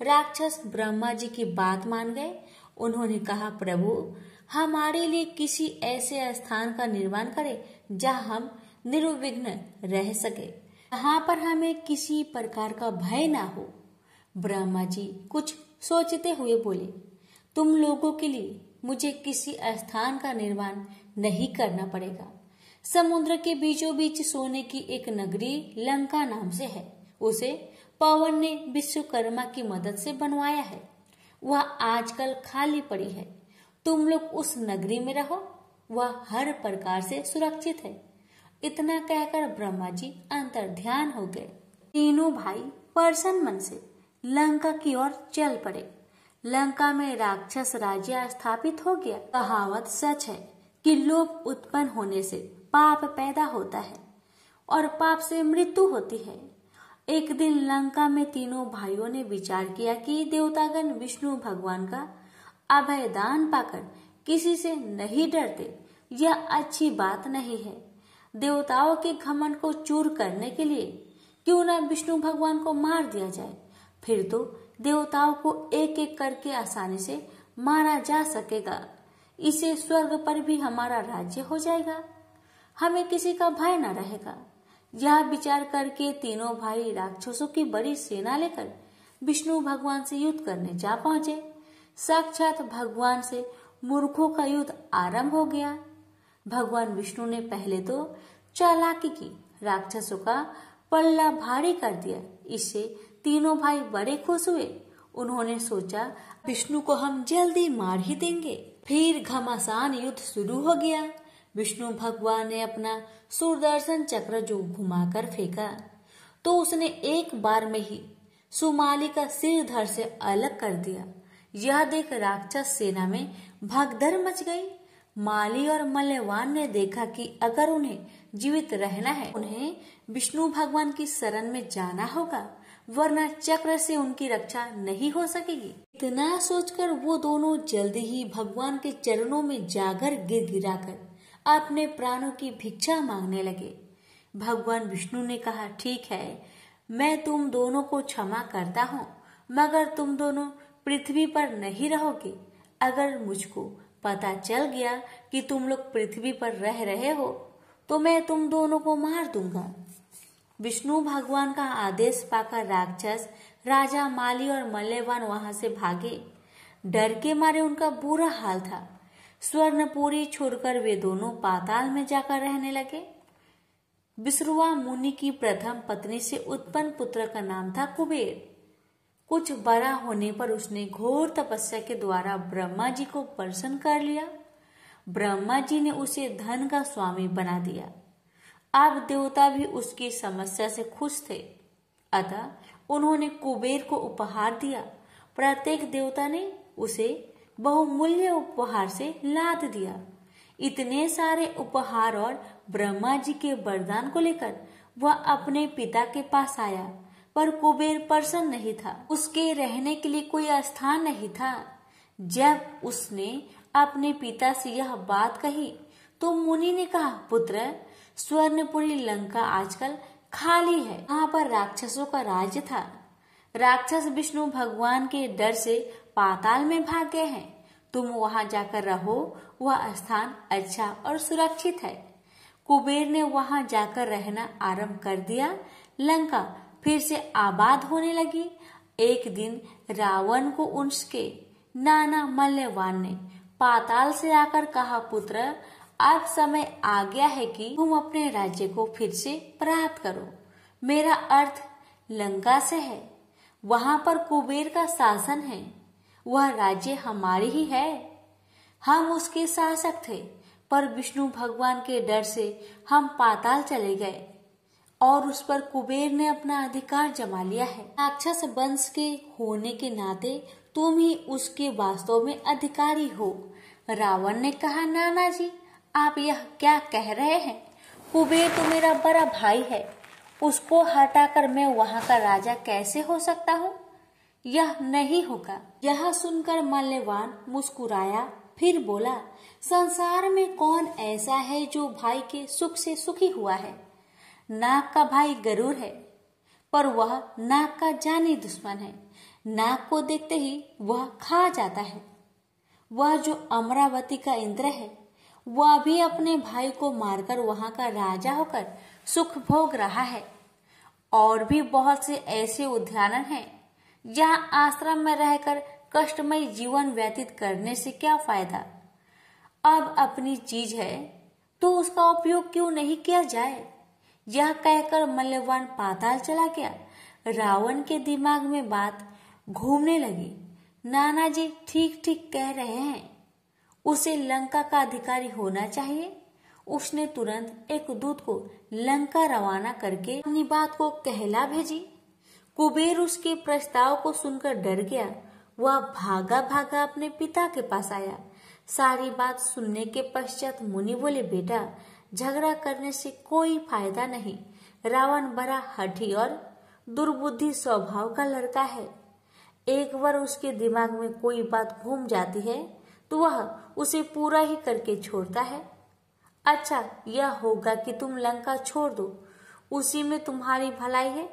राक्षस ब्रह्मा जी की बात मान गए। उन्होंने कहा, प्रभु हमारे लिए किसी ऐसे स्थान का निर्माण करें जहां हम निर्विघ्न रह सके, जहां पर हमें किसी प्रकार का भय ना हो। ब्रह्मा जी कुछ सोचते हुए बोले, तुम लोगों के लिए मुझे किसी स्थान का निर्माण नहीं करना पड़ेगा। समुद्र के बीचों बीच सोने की एक नगरी लंका नाम से है। उसे पवन ने विश्वकर्मा की मदद से बनवाया है। वह आजकल खाली पड़ी है। तुम लोग उस नगरी में रहो, वह हर प्रकार से सुरक्षित है। इतना कहकर ब्रह्मा जी अंतर्ध्यान हो गए। तीनों भाई प्रसन्न मन से लंका की ओर चल पड़े। लंका में राक्षस राज्य स्थापित हो गया। कहावत सच है कि लोभ उत्पन्न होने से पाप पैदा होता है और पाप से मृत्यु होती है। एक दिन लंका में तीनों भाइयों ने विचार किया कि देवतागण विष्णु भगवान का अभयदान पाकर किसी से नहीं डरते, यह अच्छी बात नहीं है। देवताओं के घमंड को चूर करने के लिए क्यों न विष्णु भगवान को मार दिया जाए, फिर तो देवताओं को एक एक करके आसानी से मारा जा सकेगा। इसे स्वर्ग पर भी हमारा राज्य हो जाएगा, हमें किसी का भय न रहेगा। यह विचार करके तीनों भाई राक्षसों की बड़ी सेना लेकर विष्णु भगवान से युद्ध करने जा पहुंचे। साक्षात भगवान से मूर्खों का युद्ध आरंभ हो गया। भगवान विष्णु ने पहले तो चालाकी की, राक्षसों का पल्ला भारी कर दिया। इससे तीनों भाई बड़े खुश हुए। उन्होंने सोचा, विष्णु को हम जल्दी मार ही देंगे। फिर घमासान युद्ध शुरू हो गया। विष्णु भगवान ने अपना सुदर्शन चक्र जो घुमाकर फेंका तो उसने एक बार में ही सुमाली का सिर धड़ से अलग कर दिया। यह देख राक्षस सेना में भगदड़ मच गई। माली और मल्यवान ने देखा कि अगर उन्हें जीवित रहना है, उन्हें विष्णु भगवान की शरण में जाना होगा, वरना चक्र से उनकी रक्षा नहीं हो सकेगी। इतना सोचकर वो दोनों जल्दी ही भगवान के चरणों में जाकर गिड़गिड़ाकर अपने प्राणों की भिक्षा मांगने लगे। भगवान विष्णु ने कहा, ठीक है, मैं तुम दोनों को क्षमा करता हूँ, मगर तुम दोनों पृथ्वी पर नहीं रहोगे। अगर मुझको पता चल गया कि तुम लोग पृथ्वी पर रह रहे हो तो मैं तुम दोनों को मार दूंगा। विष्णु भगवान का आदेश पाकर राक्षस राजा माली और मल्यवान वहां से भागे। डर के मारे उनका बुरा हाल था। स्वर्णपुरी छोड़कर वे दोनों पाताल में जाकर रहने लगे। विश्रुवा मुनि की प्रथम पत्नी से उत्पन्न पुत्र का नाम था कुबेर। कुछ बड़ा होने पर उसने घोर तपस्या के द्वारा ब्रह्मा जी को प्रसन्न कर लिया। ब्रह्मा जी ने उसे धन का स्वामी बना दिया। अब देवता भी उसकी समस्या से खुश थे, अतः उन्होंने कुबेर को उपहार दिया। प्रत्येक देवता ने उसे बहुमूल्य उपहार से लाद दिया। इतने सारे उपहार और ब्रह्मा जी के वरदान को लेकर वह अपने पिता के पास आया, पर कुबेर प्रसन्न नहीं था। उसके रहने के लिए कोई स्थान नहीं था। जब उसने अपने पिता से यह बात कही तो मुनि ने कहा, पुत्र, स्वर्णपुरी लंका आजकल खाली है, वहाँ पर राक्षसों का राज्य था। राक्षस विष्णु भगवान के डर से पाताल में भाग गए हैं। तुम वहां जाकर रहो, वह स्थान अच्छा और सुरक्षित है। कुबेर ने वहां जाकर रहना आरंभ कर दिया। लंका फिर से आबाद होने लगी। एक दिन रावण को उसके नाना मल्यवान ने पाताल से आकर कहा, पुत्र, अब समय आ गया है कि तुम अपने राज्य को फिर से प्राप्त करो। मेरा अर्थ लंका से है। वहां पर कुबेर का शासन है। वह राज्य हमारी ही है। हम उसके शासक थे, पर विष्णु भगवान के डर से हम पाताल चले गए और उस पर कुबेर ने अपना अधिकार जमा लिया है। राक्षस वंश के होने के नाते तुम ही उसके वास्तव में अधिकारी हो। रावण ने कहा, नाना जी, आप यह क्या कह रहे हैं? कुबेर तो मेरा बड़ा भाई है, उसको हटाकर मैं वहां का राजा कैसे हो सकता हूँ? यह नहीं होगा। यह सुनकर मल्यवान मुस्कुराया, फिर बोला, संसार में कौन ऐसा है जो भाई के सुख से सुखी हुआ है? नाग का भाई गरुड़ है, पर वह नाग का जानी दुश्मन है। नाग को देखते ही वह खा जाता है। वह जो अमरावती का इंद्र है, वह भी अपने भाई को मारकर वहां का राजा होकर सुख भोग रहा है। और भी बहुत से ऐसे उद्यान हैं जहां आश्रम में रहकर कष्टमय जीवन व्यतीत करने से क्या फायदा। अब अपनी चीज है तो उसका उपयोग क्यों नहीं किया जाए? यह कहकर मल्यवान पाताल चला गया। रावण के दिमाग में बात घूमने लगी। नाना जी ठीक ठीक कह रहे हैं, उसे लंका का अधिकारी होना चाहिए। उसने तुरंत एक दूत को लंका रवाना करके अपनी बात को कहला भेजी। कुबेर उसके प्रस्ताव को सुनकर डर गया। वह भागा भागा अपने पिता के पास आया। सारी बात सुनने के पश्चात मुनि बोले, बेटा, झगड़ा करने से कोई फायदा नहीं। रावण बड़ा हठी और दुर्बुद्धि स्वभाव का लड़का है। एक बार उसके दिमाग में कोई बात घूम जाती है तो वह उसे पूरा ही करके छोड़ता है। अच्छा यह होगा कि तुम लंका छोड़ दो, उसी में तुम्हारी भलाई है।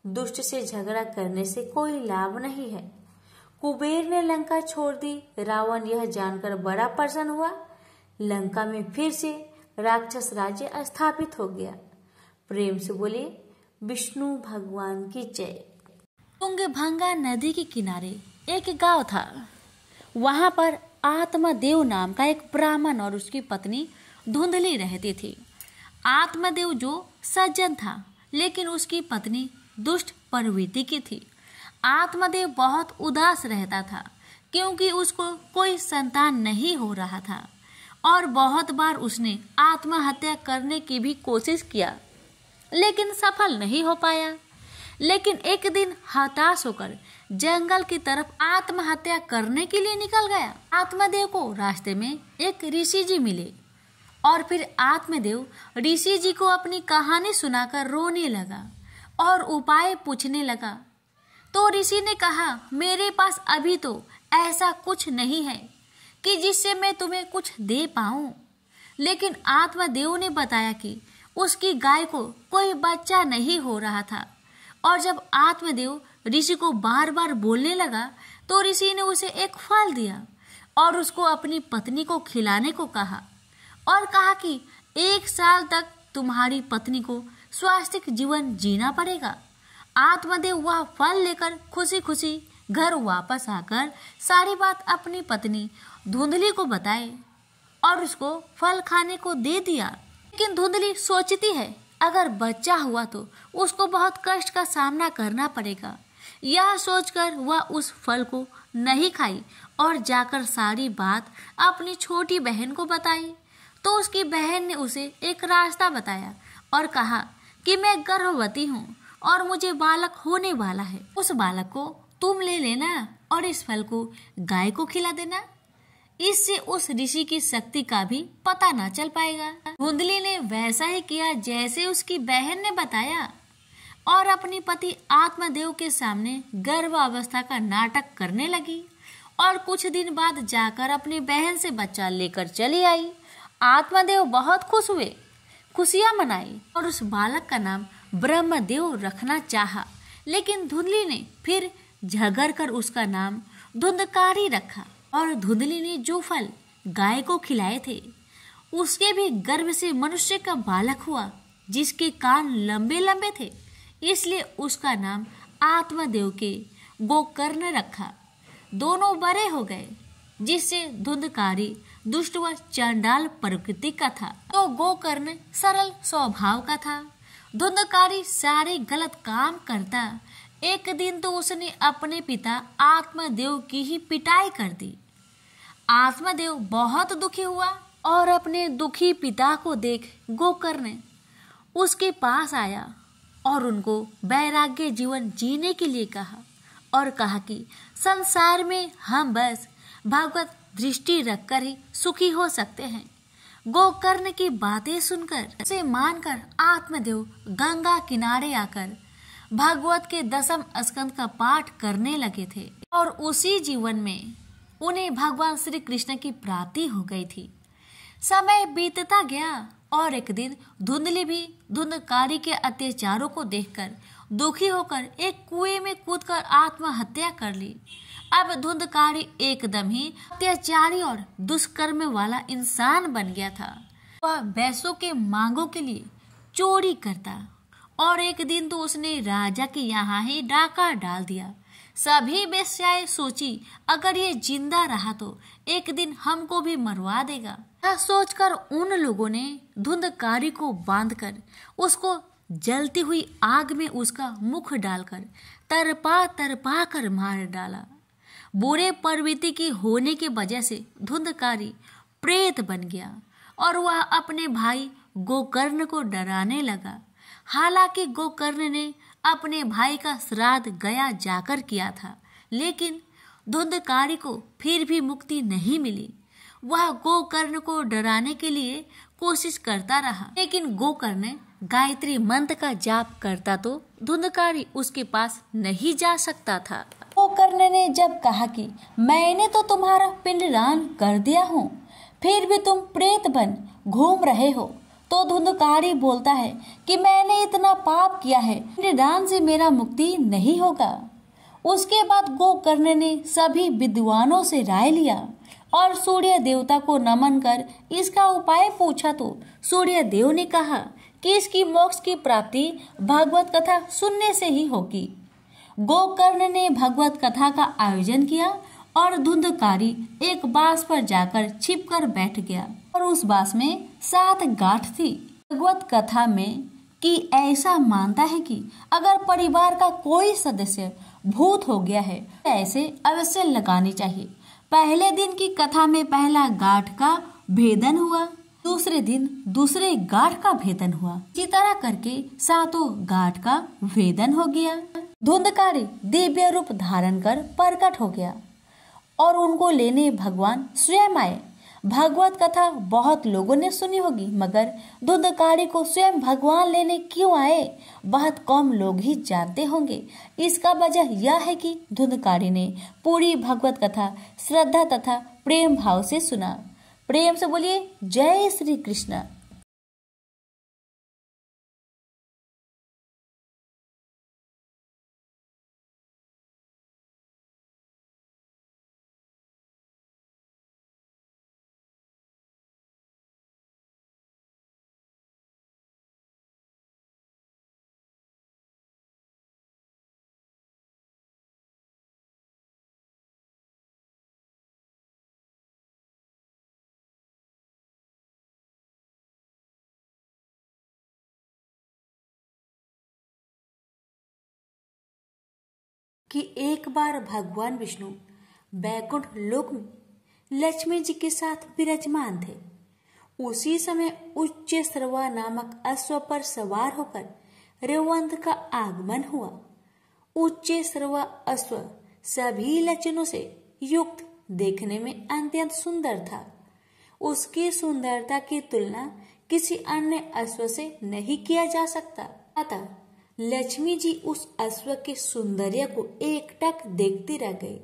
दुष्ट से झगड़ा करने से कोई लाभ नहीं है। कुबेर ने लंका छोड़ दी। रावण यह जानकर बड़ा प्रसन्न हुआ। लंका में फिर से राक्षस राज्य स्थापित हो गया। प्रेम से बोले, विष्णु भगवान की जय। तुंगभंगा नदी के किनारे एक गांव था। वहां पर आत्मदेव नाम का एक ब्राह्मण और उसकी पत्नी धुंधली रहती थी। आत्मदेव जो सज्जन था, लेकिन उसकी पत्नी दुष्ट प्रवृत्ति की थी। आत्मदेव बहुत उदास रहता था क्योंकि उसको कोई संतान नहीं हो रहा था और बहुत बार उसने आत्महत्या करने की भी कोशिश किया, लेकिन सफल नहीं हो पाया। लेकिन एक दिन हताश होकर जंगल की तरफ आत्महत्या करने के लिए निकल गया। आत्मदेव को रास्ते में एक ऋषि जी मिले और फिर आत्मदेव ऋषि जी को अपनी कहानी सुनाकर रोने लगा और उपाय पूछने लगा। तो ऋषि ने कहा, मेरे पास अभी तो ऐसा कुछ नहीं है कि जिससे मैं तुम्हें कुछ दे पाऊं। लेकिन आत्मदेव ने बताया कि उसकी गाय को कोई बच्चा नहीं हो रहा था और जब आत्मदेव ऋषि को बार बार बोलने लगा तो ऋषि ने उसे एक फल दिया और उसको अपनी पत्नी को खिलाने को कहा और कहा कि 1 साल तक तुम्हारी पत्नी को स्वास्थ्य जीवन जीना पड़ेगा। आत्मदेव वह फल लेकर खुशी खुशी घर वापस आकर सारी बात अपनी पत्नी धुंधली को बताए और उसको फल खाने को दे दिया। लेकिन धुंधली सोचती है अगर बच्चा हुआ तो उसको बहुत कष्ट का सामना करना पड़ेगा। यह सोचकर वह उस फल को नहीं खाई और जाकर सारी बात अपनी छोटी बहन को बताई। तो उसकी बहन ने उसे एक रास्ता बताया और कहा कि मैं गर्भवती हूँ और मुझे बालक होने वाला है। उस बालक को तुम ले लेना और इस फल को गाय को खिला देना। इससे उस ऋषि की शक्ति का भी पता न चल पाएगा। धुंधली ने वैसा ही किया जैसे उसकी बहन ने बताया और अपनी पति आत्मदेव के सामने गर्भावस्था का नाटक करने लगी और कुछ दिन बाद जाकर अपनी बहन से बच्चा लेकर चली आई। आत्मदेव बहुत खुश हुए, खुशियां मनाई और उस बालक का नाम ब्रह्मदेव रखना चाहा। लेकिन धुंधली ने फिर झगड़ कर उसका नाम धुंधकारी रखा और धुंधली ने जो फल गाय को खिलाए थे उसके भी गर्भ से मनुष्य का बालक हुआ जिसके कान लंबे लंबे थे, इसलिए उसका नाम आत्मदेव के गोकर्ण रखा। दोनों बड़े हो गए जिससे धुंधकारी दुष्ट व चंडाल प्रकृति का था तो गोकर्ण सरल स्वभाव का था। धुंधकारी सारे गलत काम करता। एक दिन तो उसने अपने पिता आत्मदेव की ही पिटाई कर दी। आत्मदेव बहुत दुखी हुआ और अपने दुखी पिता को देख गोकर्ण उसके पास आया और उनको वैराग्य जीवन जीने के लिए कहा और कहा कि संसार में हम बस भगवत दृष्टि रखकर ही सुखी हो सकते हैं। गोकर्ण की बातें सुनकर उसे मानकर आत्मदेव गंगा किनारे आकर भागवत के 10वें स्कंद का पाठ करने लगे थे और उसी जीवन में उन्हें भगवान श्री कृष्ण की प्राप्ति हो गई थी। समय बीतता गया और एक दिन धुंधली भी धुंधकारी के अत्याचारों को देखकर दुखी होकर एक कुएं में कूदकर आत्महत्या कर ली। अब धुंधकारी एकदम ही अत्याचारी और दुष्कर्म वाला इंसान बन गया था। वह वैश्यों के मांगों के लिए चोरी करता और एक दिन तो उसने राजा के यहाँ ही डाका डाल दिया। सभी वेश्याएं सोची अगर ये जिंदा रहा तो एक दिन हमको भी मरवा देगा। यह सोचकर उन लोगों ने धुंधकारी को बांधकर उसको जलती हुई आग में उसका मुख डालकर तरपा तरपा कर मार डाला। बुरे प्रवृत्ति की होने की वजह से धुंधकारी प्रेत बन गया और वह अपने भाई गोकर्ण को डराने लगा। हालांकि गोकर्ण ने अपने भाई का श्राद्ध गया जाकर किया था, लेकिन धुंधकारी को फिर भी मुक्ति नहीं मिली। वह गोकर्ण को डराने के लिए कोशिश करता रहा, लेकिन गोकर्ण गायत्री मंत्र का जाप करता तो धुंधकारी उसके पास नहीं जा सकता था। गोकर्ण ने जब कहा कि मैंने तो तुम्हारा पिंडदान कर दिया हूँ, फिर भी तुम प्रेत बन घूम रहे हो, तो धुंधकारी बोलता है कि मैंने इतना पाप किया है, पिंडदान से मेरा मुक्ति नहीं होगा। उसके बाद गोकर्ण ने सभी विद्वानों से राय लिया और सूर्य देवता को नमन कर इसका उपाय पूछा तो सूर्य देव ने कहा कि इसकी मोक्ष की प्राप्ति भागवत कथा सुनने से ही होगी। गोकर्ण ने भगवत कथा का आयोजन किया और धुंधकारी एक बांस पर जाकर छिपकर बैठ गया और उस बांस में 7 गांठ थी। भगवत कथा में कि ऐसा मानता है कि अगर परिवार का कोई सदस्य भूत हो गया है ऐसे अवश्य लगानी चाहिए। पहले दिन की कथा में पहला गांठ का भेदन हुआ दूसरे दिन दूसरे गांठ का भेदन हुआ। इसी तरह करके सातों गांठ का भेदन हो गया। धुंधकारी दिव्य रूप धारण कर प्रकट हो गया और उनको लेने भगवान स्वयं आए। भागवत कथा बहुत लोगों ने सुनी होगी, मगर धुंधकारी को स्वयं भगवान लेने क्यों आए बहुत कम लोग ही जानते होंगे। इसका वजह यह है कि धुंधकारी ने पूरी भगवत कथा श्रद्धा तथा प्रेम भाव से सुना। प्रेम से बोलिए जय श्री कृष्ण। कि एक बार भगवान विष्णु बैकुंठ लोक में लक्ष्मी जी के साथ विराजमान थे। उसी समय उच्च श्रवा नामक अश्व पर सवार होकर रेवंत का आगमन हुआ। उच्च श्रवा अश्व सभी लक्षणों से युक्त, देखने में अत्यंत सुंदर था। उसकी सुंदरता की तुलना किसी अन्य अश्व से नहीं किया जा सकता। अतः लक्ष्मी जी उस अश्व के सौंदर्य को एकटक देखती रह गई।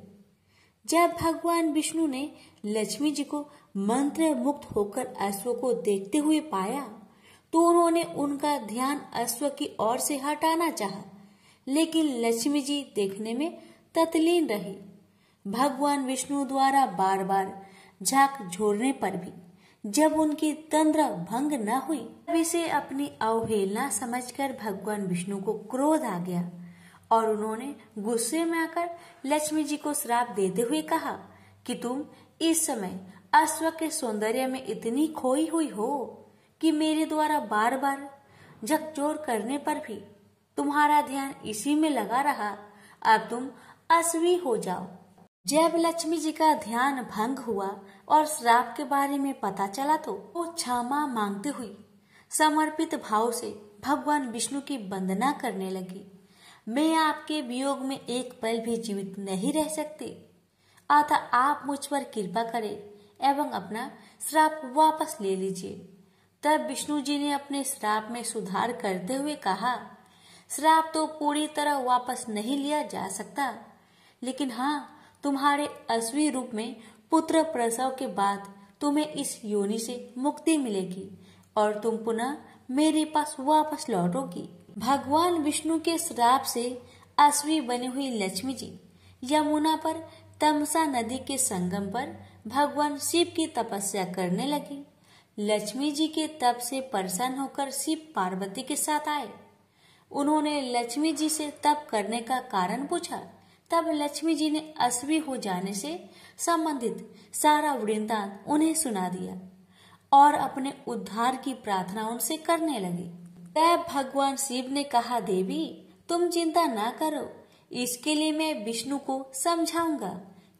जब भगवान विष्णु ने लक्ष्मी जी को मंत्र मुक्त होकर अश्व को देखते हुए पाया तो उन्होंने उनका ध्यान अश्व की ओर से हटाना चाहा, लेकिन लक्ष्मी जी देखने में तत्लीन रही। भगवान विष्णु द्वारा बार बार झांक झोरने पर भी जब उनकी तंद्रा भंग न हुई, तब इसे अपनी अवहेलना समझकर भगवान विष्णु को क्रोध आ गया और उन्होंने गुस्से में आकर लक्ष्मी जी को श्राप देते हुए कहा कि तुम इस समय अश्व के सौंदर्य में इतनी खोई हुई हो कि मेरे द्वारा बार बार झकझोर करने पर भी तुम्हारा ध्यान इसी में लगा रहा। अब तुम अश्वी हो जाओ। जब लक्ष्मी जी का ध्यान भंग हुआ और श्राप के बारे में पता चला तो वो क्षमा मांगते हुई समर्पित भाव से भगवान विष्णु की वंदना करने लगी। मैं आपके वियोग में एक पल भी जीवित नहीं रह सकती, अतः आप मुझ पर कृपा करें एवं अपना श्राप वापस ले लीजिए। तब विष्णु जी ने अपने श्राप में सुधार करते हुए कहा, श्राप तो पूरी तरह वापस नहीं लिया जा सकता, लेकिन हाँ, तुम्हारे अश्वी रूप में पुत्र प्रसव के बाद तुम्हें इस योनि से मुक्ति मिलेगी और तुम पुनः मेरे पास वापस लौटोगी। भगवान विष्णु के श्राप से अश्वी बनी हुई लक्ष्मी जी यमुना पर तमसा नदी के संगम पर भगवान शिव की तपस्या करने लगी। लक्ष्मी जी के तप से प्रसन्न होकर शिव पार्वती के साथ आए। उन्होंने लक्ष्मी जी से तप करने का कारण पूछा। तब लक्ष्मी जी ने अश्वी हो जाने से संबंधित सारा वृत्तांत उन्हें सुना दिया और अपने उद्धार की प्रार्थना उनसे करने लगे। तब भगवान शिव ने कहा, देवी तुम चिंता ना करो, इसके लिए मैं विष्णु को समझाऊंगा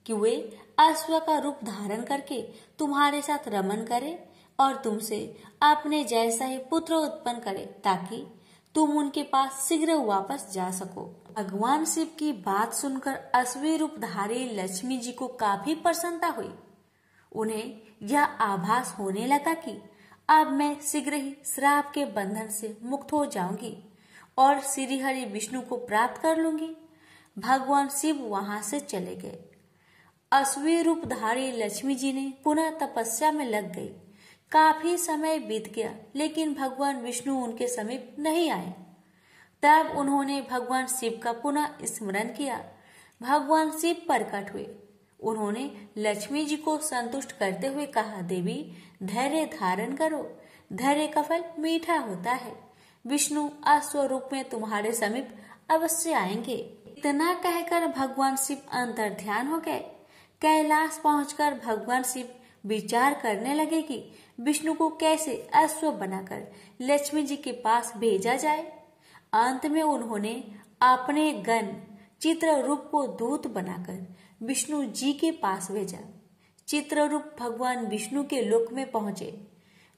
कि वे अश्व का रूप धारण करके तुम्हारे साथ रमन करे और तुमसे अपने जैसा ही पुत्र उत्पन्न करे, ताकि तुम उनके पास शीघ्र वापस जा सको। भगवान शिव की बात सुनकर अश्वी रूपधारी लक्ष्मी जी को काफी प्रसन्नता हुई। उन्हें यह आभास होने लगा कि अब मैं शीघ्र ही श्राप के बंधन से मुक्त हो जाऊंगी और श्री हरि विष्णु को प्राप्त कर लूंगी। भगवान शिव वहां से चले गए। अश्वी रूपधारी लक्ष्मी जी ने पुनः तपस्या में लग गई। काफी समय बीत गया, लेकिन भगवान विष्णु उनके समीप नहीं आए। तब उन्होंने भगवान शिव का पुनः स्मरण किया। भगवान शिव प्रकट हुए। उन्होंने लक्ष्मी जी को संतुष्ट करते हुए कहा, देवी धैर्य धारण करो, धैर्य का फल मीठा होता है। विष्णु अश्वरूप में तुम्हारे समीप अवश्य आएंगे। इतना कहकर भगवान शिव अंतर ध्यान हो गए। कैलाश पहुंचकर भगवान शिव विचार करने लगे कि विष्णु को कैसे अश्व बनाकर लक्ष्मी जी के पास भेजा जाए। अंत में उन्होंने अपने गण चित्ररूप को दूत बनाकर विष्णु जी के पास भेजा। चित्ररूप भगवान विष्णु के लोक में पहुंचे।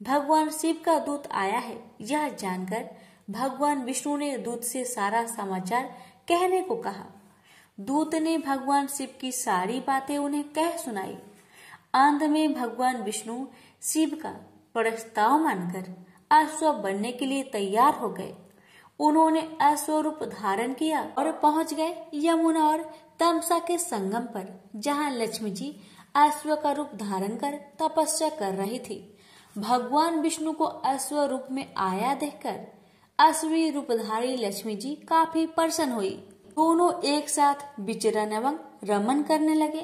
भगवान शिव का दूत आया है। यह जानकर भगवान विष्णु ने दूत से सारा समाचार कहने को कहा। दूत ने भगवान शिव की सारी बातें उन्हें कह सुनाई। अंत में भगवान विष्णु शिव का प्रस्ताव मानकर अश्व बनने के लिए तैयार हो गए। उन्होंने अश्व रूप धारण किया और पहुंच गए यमुना और तमसा के संगम पर, जहां लक्ष्मी जी अश्व का रूप धारण कर तपस्या कर रही थी। भगवान विष्णु को अश्व रूप में आया देखकर अश्वी रूपधारी लक्ष्मी जी काफी प्रसन्न हुई। दोनों एक साथ विचरण एवं रमन करने लगे।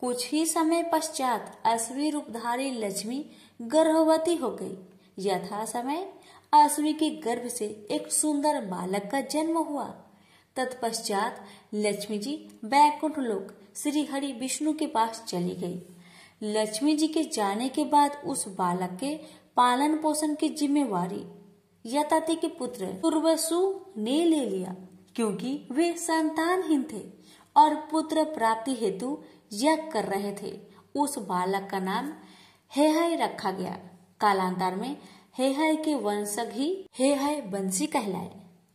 कुछ ही समय पश्चात अश्वी रूपधारी लक्ष्मी गर्भवती हो गई। यथा समय अश्वी के गर्भ से एक सुंदर बालक का जन्म हुआ। तत्पश्चात लक्ष्मी जी बैकुंठ लोक श्री हरि विष्णु के पास चली गई। लक्ष्मी जी के जाने के बाद उस बालक के पालन पोषण की जिम्मेवारी यताति के पुत्र पूर्वसु ने ले लिया, क्योंकि वे संतानहीन थे और पुत्र प्राप्ति हेतु यज्ञ कर रहे थे। उस बालक का नाम हेहय रखा गया। कालांतर में हेहय के वंशज ही हेहय वंशी कहलाए।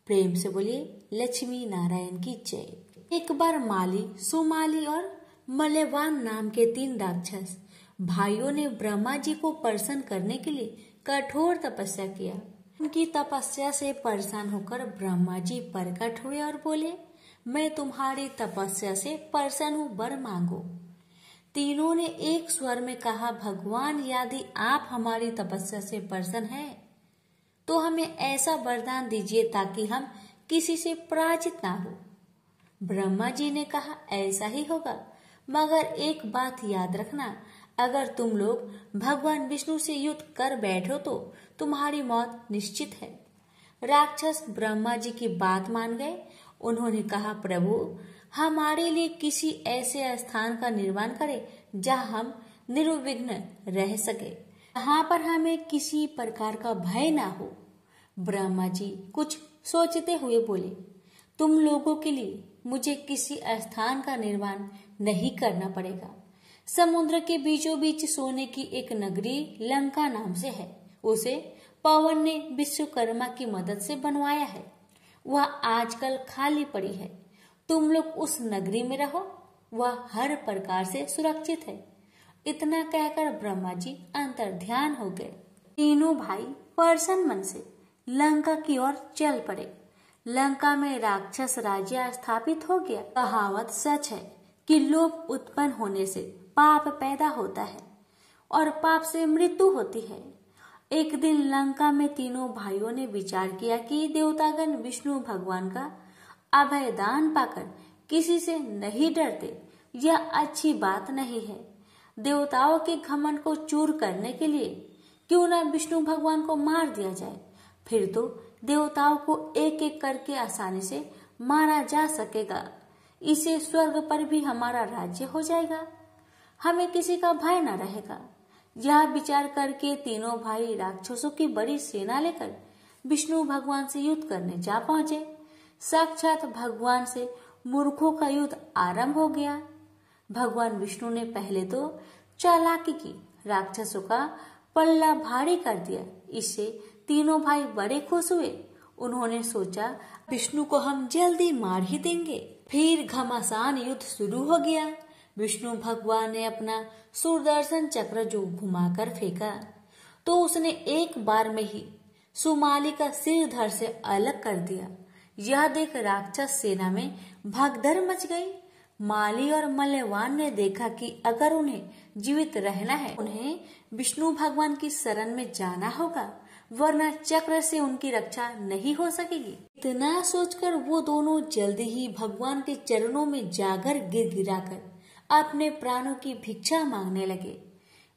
प्रेम से बोलिए लक्ष्मी नारायण की जय। एक बार माली, सुमाली और मल्यवान नाम के 3 राक्षस भाइयों ने ब्रह्मा जी को प्रसन्न करने के लिए कठोर तपस्या किया। उनकी तपस्या से परेशान होकर ब्रह्मा जी प्रकट हुए और बोले, मैं तुम्हारी तपस्या से प्रसन्न हूँ, वर मांगो। तीनों ने एक स्वर में कहा, भगवान यदि आप हमारी तपस्या से प्रसन्न हैं तो हमें ऐसा वरदान दीजिए ताकि हम किसी से पराजित ना हो। ब्रह्मा जी ने कहा, ऐसा ही होगा, मगर एक बात याद रखना, अगर तुम लोग भगवान विष्णु से युद्ध कर बैठो तो तुम्हारी मौत निश्चित है। राक्षस ब्रह्मा जी की बात मान गए। उन्होंने कहा, प्रभु हमारे लिए किसी ऐसे स्थान का निर्माण करें जहां हम निर्विघ्न रह सके, जहां पर हमें किसी प्रकार का भय ना हो। ब्रह्मा जी कुछ सोचते हुए बोले, तुम लोगों के लिए मुझे किसी स्थान का निर्माण नहीं करना पड़ेगा। समुद्र के बीचों बीच सोने की एक नगरी लंका नाम से है। उसे पवन ने विश्वकर्मा की मदद से बनवाया है। वह आजकल खाली पड़ी है। तुम लोग उस नगरी में रहो, वह हर प्रकार से सुरक्षित है। इतना कहकर ब्रह्मा जी अंतर्ध्यान हो गए। तीनों भाई प्रसन्न मन से लंका की ओर चल पड़े। लंका में राक्षस राज्य स्थापित हो गया। कहावत सच है कि लोभ उत्पन्न होने से पाप पैदा होता है और पाप से मृत्यु होती है। एक दिन लंका में तीनों भाइयों ने विचार किया कि देवतागण विष्णु भगवान का अभयदान पाकर किसी से नहीं डरते, यह अच्छी बात नहीं है। देवताओं के घमंड को चूर करने के लिए क्यों न विष्णु भगवान को मार दिया जाए, फिर तो देवताओं को एक एक करके आसानी से मारा जा सकेगा। इससे स्वर्ग पर भी हमारा राज्य हो जाएगा, हमें किसी का भय न रहेगा। यह विचार करके तीनों भाई राक्षसों की बड़ी सेना लेकर विष्णु भगवान से युद्ध करने जा पहुंचे। साक्षात भगवान से मूर्खों का युद्ध आरंभ हो गया। भगवान विष्णु ने पहले तो चालाकी की राक्षसों का पल्ला भारी कर दिया। इससे तीनों भाई बड़े खुश हुए। उन्होंने सोचा, विष्णु को हम जल्दी मार ही देंगे। फिर घमासान युद्ध शुरू हो गया। विष्णु भगवान ने अपना सुदर्शन चक्र जो घुमाकर फेंका तो उसने एक बार में ही सुमाली का सिर धड़ से अलग कर दिया। यह देख राक्षस सेना में भगदड़ मच गई। माली और मल्यवान ने देखा कि अगर उन्हें जीवित रहना है, उन्हें विष्णु भगवान की शरण में जाना होगा, वरना चक्र से उनकी रक्षा नहीं हो सकेगी। इतना सोचकर वो दोनों जल्दी ही भगवान के चरणों में जाकर गिड़गिड़ाकर अपने प्राणों की भिक्षा मांगने लगे।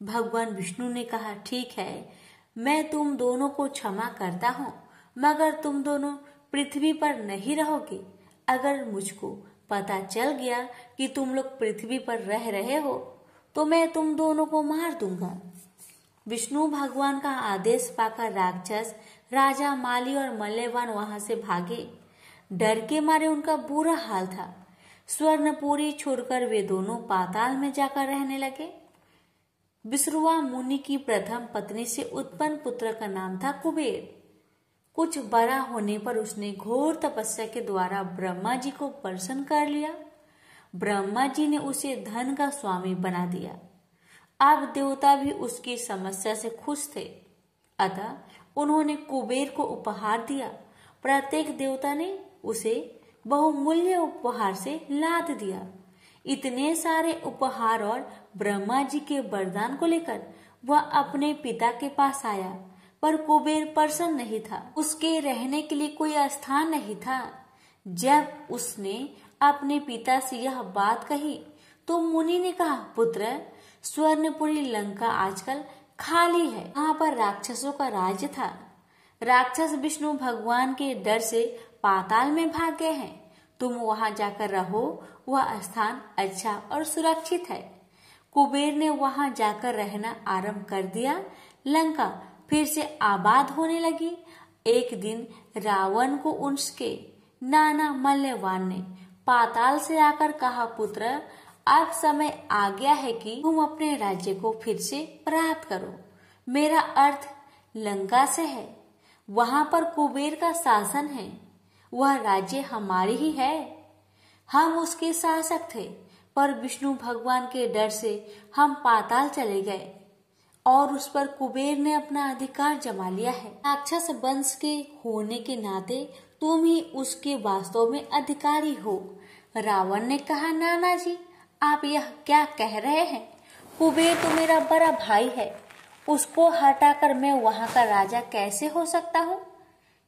भगवान विष्णु ने कहा, ठीक है, मैं तुम दोनों को क्षमा करता हूँ, मगर तुम दोनों पृथ्वी पर नहीं रहोगे। अगर मुझको पता चल गया कि तुम लोग पृथ्वी पर रह रहे हो तो मैं तुम दोनों को मार दूंगा। विष्णु भगवान का आदेश पाकर राक्षस राजा माली और मल्यवान वहां से भागे। डर के मारे उनका बुरा हाल था। स्वर्णपुरी छोड़कर वे दोनों पाताल में जाकर रहने लगे। विश्रवा मुनि की प्रथम पत्नी से उत्पन्न पुत्र का नाम था कुबेर। कुछ बड़ा होने पर उसने घोर तपस्या के द्वारा ब्रह्मा जी को प्रसन्न कर लिया। ब्रह्मा जी ने उसे धन का स्वामी बना दिया। अब देवता भी उसकी समस्या से खुश थे, अतः उन्होंने कुबेर को उपहार दिया। प्रत्येक देवता ने उसे बहुमूल्य उपहार से लाद दिया। इतने सारे उपहार और ब्रह्मा जी के वरदान को लेकर वह अपने पिता के पास आया, पर कुबेर प्रसन्न नहीं था। उसके रहने के लिए कोई स्थान नहीं था। जब उसने अपने पिता से यह बात कही तो मुनि ने कहा, पुत्र, स्वर्णपुरी लंका आजकल खाली है। वहाँ पर राक्षसों का राज्य था। राक्षस विष्णु भगवान के डर से पाताल में भाग गए हैं। तुम वहां जाकर रहो, वह स्थान अच्छा और सुरक्षित है। कुबेर ने वहां जाकर रहना आरंभ कर दिया। लंका फिर से आबाद होने लगी। एक दिन रावण को उसके नाना मल्लवान ने पाताल से आकर कहा, पुत्र, अब समय आ गया है कि तुम अपने राज्य को फिर से प्राप्त करो। मेरा अर्थ लंका से है। वहां पर कुबेर का शासन है। वह राज्य हमारी ही है। हम उसके शासक थे, पर विष्णु भगवान के डर से हम पाताल चले गए और उस पर कुबेर ने अपना अधिकार जमा लिया है। राक्षस वंश के होने के नाते तुम ही उसके वास्तव में अधिकारी हो। रावण ने कहा, नाना जी, आप यह क्या कह रहे हैं? कुबेर तो मेरा बड़ा भाई है। उसको हटाकर मैं वहां का राजा कैसे हो सकता हूँ?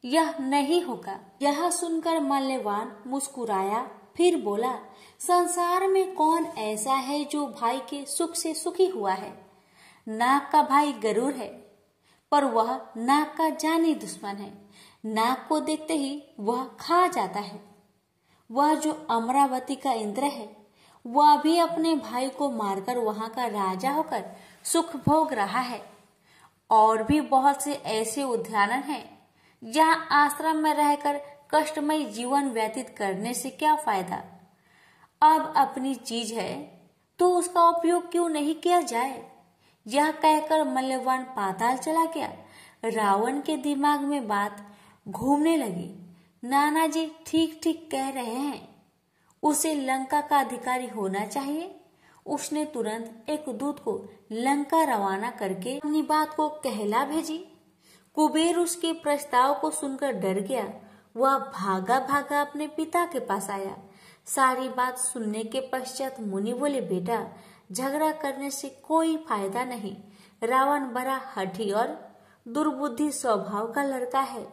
यह नहीं होगा। यह सुनकर मल्लवान मुस्कुराया, फिर बोला, संसार में कौन ऐसा है जो भाई के सुख से सुखी हुआ है? नाग का भाई गरुड़ है, पर वह नाग का जानी दुश्मन है। नाग को देखते ही वह खा जाता है। वह जो अमरावती का इंद्र है, वह भी अपने भाई को मारकर वहां का राजा होकर सुख भोग रहा है। और भी बहुत से ऐसे उद्यान हैं जहां आश्रम में रहकर कष्टमय जीवन व्यतीत करने से क्या फायदा। अब अपनी चीज है तो उसका उपयोग क्यों नहीं किया जाए? यह कहकर मल्लवान पाताल चला गया। रावण के दिमाग में बात घूमने लगी। नाना जी ठीक ठीक कह रहे हैं, उसे लंका का अधिकारी होना चाहिए। उसने तुरंत एक दूत को लंका रवाना करके अपनी बात को कहला भेजी। कुबेर उसके प्रस्ताव को सुनकर डर गया। वह भागा भागा अपने पिता के पास आया। सारी बात सुनने के पश्चात मुनि बोले, बेटा, झगड़ा करने से कोई फायदा नहीं। रावण बड़ा हठी और दुर्बुद्धि स्वभाव का लड़का है।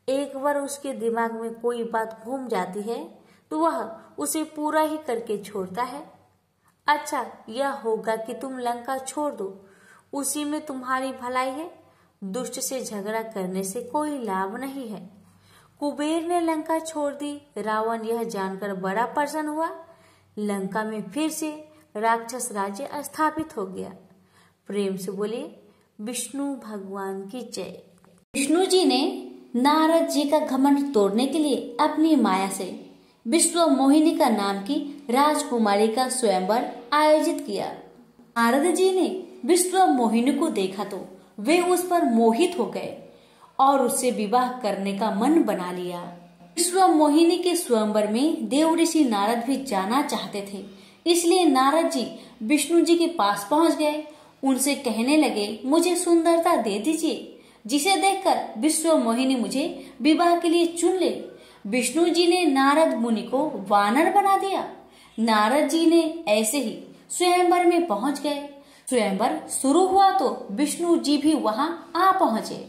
एक बार उसके दिमाग में कोई बात घूम जाती है तो वह उसे पूरा ही करके छोड़ता है। अच्छा, यह होगा कि तुम लंका छोड़ दो, उसी में तुम्हारी भलाई है। दुष्ट से झगड़ा करने से कोई लाभ नहीं है। कुबेर ने लंका छोड़ दी। रावण यह जानकर बड़ा प्रसन्न हुआ। लंका में फिर से राक्षस राज्य स्थापित हो गया। प्रेम से बोले, विष्णु भगवान की जय। विष्णु जी ने नारद जी का घमंड तोड़ने के लिए अपनी माया से विश्व मोहिनी का नाम की राजकुमारी का स्वयंवर आयोजित किया। नारद जी ने विश्व मोहिनी को देखा तो वे उस पर मोहित हो गए और उससे विवाह करने का मन बना लिया। विश्व मोहिनी के स्वयंवर में देव ऋषि नारद भी जाना चाहते थे, इसलिए नारद जी विष्णु जी के पास पहुंच गए। उनसे कहने लगे, मुझे सुंदरता दे दीजिए, जिसे देखकर विश्व मोहिनी मुझे विवाह के लिए चुन ले। विष्णु जी ने नारद मुनि को वानर बना दिया। नारद जी ने ऐसे ही स्वयंवर में पहुंच गए। स्वयंवर शुरू हुआ तो विष्णु जी भी वहां आ पहुंचे।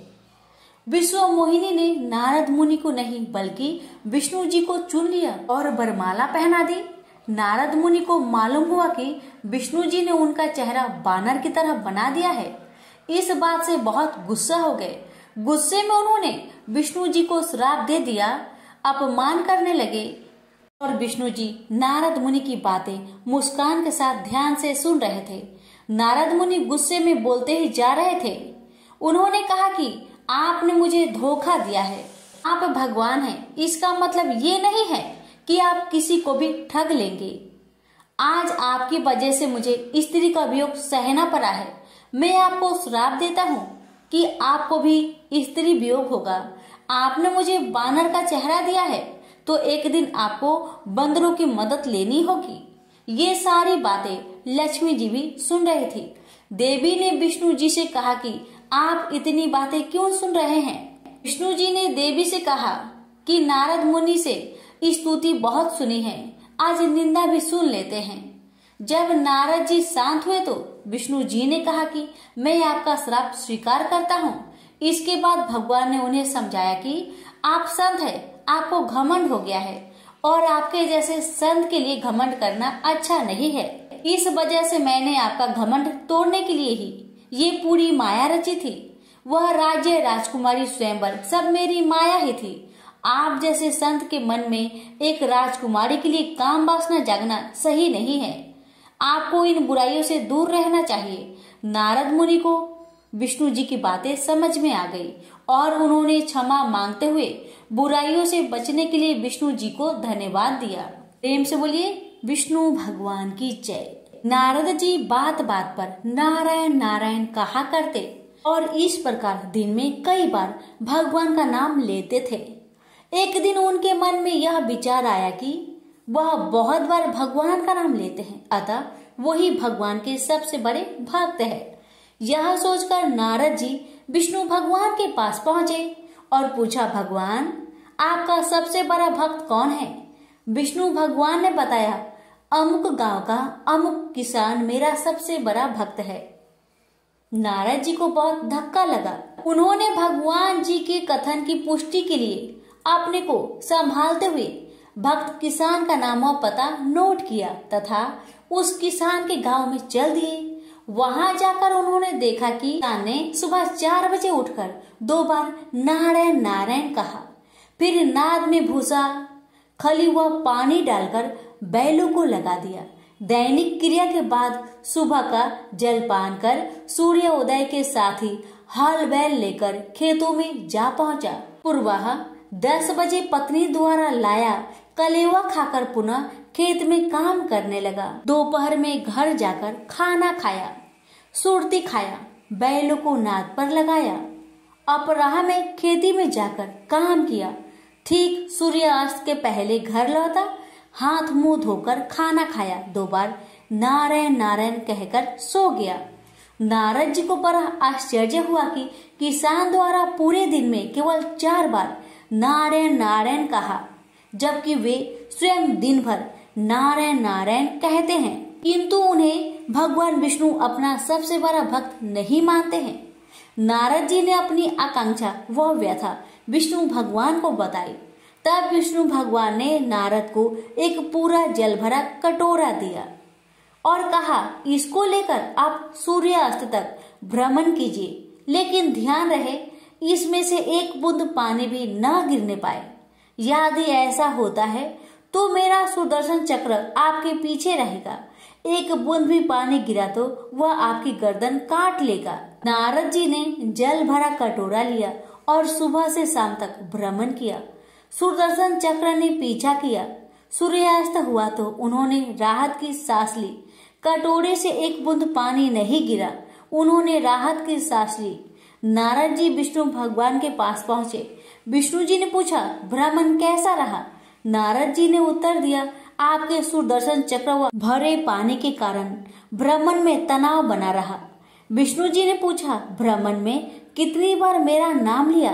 विश्व मोहिनी ने नारद मुनि को नहीं बल्कि विष्णु जी को चुन लिया और वरमाला पहना दी। नारद मुनि को मालूम हुआ कि विष्णु जी ने उनका चेहरा बानर की तरह बना दिया है। इस बात से बहुत गुस्सा हो गए। गुस्से में उन्होंने विष्णु जी को श्राप दे दिया, अपमान करने लगे। और विष्णु जी नारद मुनि की बातें मुस्कान के साथ ध्यान से सुन रहे थे। नारद मुनि गुस्से में बोलते ही जा रहे थे। उन्होंने कहा कि आपने मुझे धोखा दिया है। आप भगवान हैं, इसका मतलब ये नहीं है कि आप किसी को भी ठग लेंगे। आज आपकी वजह से मुझे स्त्री का वियोग सहना पड़ा है। मैं आपको श्राप देता हूँ कि आपको भी स्त्री वियोग होगा। आपने मुझे बानर का चेहरा दिया है तो एक दिन आपको बंदरों की मदद लेनी होगी। ये सारी बातें लक्ष्मी जी भी सुन रही थी। देवी ने विष्णु जी से कहा कि आप इतनी बातें क्यों सुन रहे हैं। विष्णु जी ने देवी से कहा कि नारद मुनि से स्तुति बहुत सुनी है, आज निंदा भी सुन लेते हैं। जब नारद जी शांत हुए तो विष्णु जी ने कहा कि मैं आपका श्राप स्वीकार करता हूँ। इसके बाद भगवान ने उन्हें समझाया कि आप संत है, आपको घमंड हो गया है और आपके जैसे संत के लिए घमंड करना अच्छा नहीं है। इस वजह से मैंने आपका घमंड तोड़ने के लिए ही ये पूरी माया रची थी। वह राज्य, राजकुमारी, स्वयंवर सब मेरी माया ही थी। आप जैसे संत के मन में एक राजकुमारी के लिए काम वासना जागना सही नहीं है। आपको इन बुराइयों से दूर रहना चाहिए। नारद मुनि को विष्णु जी की बातें समझ में आ गई और उन्होंने क्षमा मांगते हुए बुराइयों से बचने के लिए विष्णु जी को धन्यवाद दिया। प्रेम से बोलिए विष्णु भगवान की जय। नारद जी बात बात पर नारायण नारायण कहा करते और इस प्रकार दिन में कई बार भगवान का नाम लेते थे। एक दिन उनके मन में यह विचार आया कि वह बहुत बार भगवान का नाम लेते हैं, अतः वही भगवान के सबसे बड़े भक्त है। यह सोचकर नारद जी विष्णु भगवान के पास पहुंचे और पूछा, भगवान आपका सबसे बड़ा भक्त कौन है। विष्णु भगवान ने बताया, अमुक गांव का अमुक किसान मेरा सबसे बड़ा भक्त है। नारद जी को बहुत धक्का लगा। उन्होंने भगवान जी के कथन की पुष्टि के लिए अपने को संभालते हुए भक्त किसान का नाम और पता नोट किया तथा उस किसान के गांव में चल दिए। वहां जाकर उन्होंने देखा कि किसान ने सुबह 4 बजे उठकर 2 बार नारायण नारायण कहा, फिर नाद में भूसा, खली व पानी डालकर बैलों को लगा दिया। दैनिक क्रिया के बाद सुबह का जलपान कर सूर्य उदय के साथ ही हल बैल लेकर खेतों में जा पहुंचा। पूर्वाह 10 बजे पत्नी द्वारा लाया कलेवा खाकर पुनः खेत में काम करने लगा। दोपहर में घर जाकर खाना खाया, सुरती खाया, बैलों को नाद पर लगाया। अपराह में खेती में जाकर काम किया। ठीक सूर्यास्त के पहले घर लौटा, हाथ मुंह धोकर खाना खाया, 2 बार नारायण नारायण कहकर सो गया। नारद जी को बड़ा आश्चर्य हुआ कि किसान द्वारा पूरे दिन में केवल 4 बार नारायण नारायण कहा, जबकि वे स्वयं दिन भर नारायण नारायण कहते हैं, किंतु उन्हें भगवान विष्णु अपना सबसे बड़ा भक्त नहीं मानते हैं। नारद जी ने अपनी आकांक्षा व व्यथा विष्णु भगवान को बताई। तब विष्णु भगवान ने नारद को एक पूरा जल भरा कटोरा दिया और कहा, इसको लेकर आप सूर्यास्त तक भ्रमण कीजिए, लेकिन ध्यान रहे इसमें से एक बूंद पानी भी न गिरने पाए। यदि ऐसा होता है तो मेरा सुदर्शन चक्र आपके पीछे रहेगा। एक बूंद भी पानी गिरा तो वह आपकी गर्दन काट लेगा। नारद जी ने जल भरा कटोरा लिया और सुबह से शाम तक भ्रमण किया। सुदर्शन चक्र ने पीछा किया। सूर्यास्त हुआ तो उन्होंने राहत की सांस ली। कटोरे से एक बूंद पानी नहीं गिरा। उन्होंने राहत की सांस ली। नारद जी विष्णु भगवान के पास पहुंचे। विष्णु जी ने पूछा, भ्रमण कैसा रहा। नारद जी ने उत्तर दिया, आपके सुदर्शन चक्र व भरे पानी के कारण भ्रमण में तनाव बना रहा। विष्णु जी ने पूछा, भ्रमण में कितनी बार मेरा नाम लिया।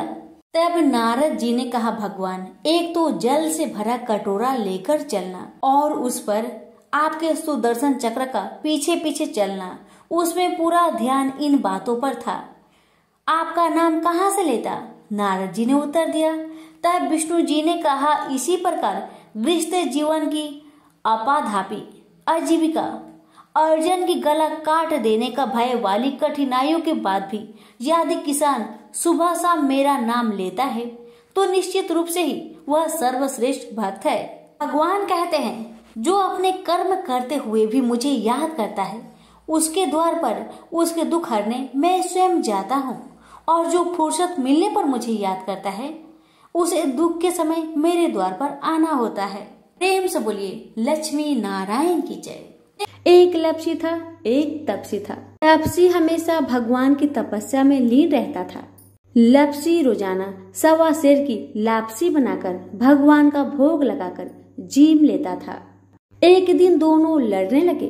तब नारद जी ने कहा, भगवान एक तो जल से भरा कटोरा लेकर चलना और उस पर आपके सुदर्शन चक्र का पीछे पीछे चलना, उसमें पूरा ध्यान इन बातों पर था। आपका नाम कहाँ से लेता। नारद जी ने उत्तर दिया। तब विष्णु जी ने कहा, इसी प्रकार गृहस्थ जीवन की अपाधापी आजीविका, अर्जुन की गला काट देने का भय वाली कठिनाइयों के बाद भी यदि किसान सुबह शाम मेरा नाम लेता है तो निश्चित रूप से ही वह सर्वश्रेष्ठ भक्त है। भगवान कहते हैं, जो अपने कर्म करते हुए भी मुझे याद करता है, उसके द्वार पर उसके दुख हरने मैं स्वयं जाता हूँ, और जो फुर्सत मिलने पर मुझे याद करता है उसे दुख के समय मेरे द्वार पर आना होता है। प्रेम से बोलिए लक्ष्मी नारायण की जय। एक लप्सी था, एक तपसी था। तपसी हमेशा भगवान की तपस्या में लीन रहता था। लप्सी रोजाना 1.25 सेर की लापसी बनाकर भगवान का भोग लगाकर जीम लेता था। एक दिन दोनों लड़ने लगे।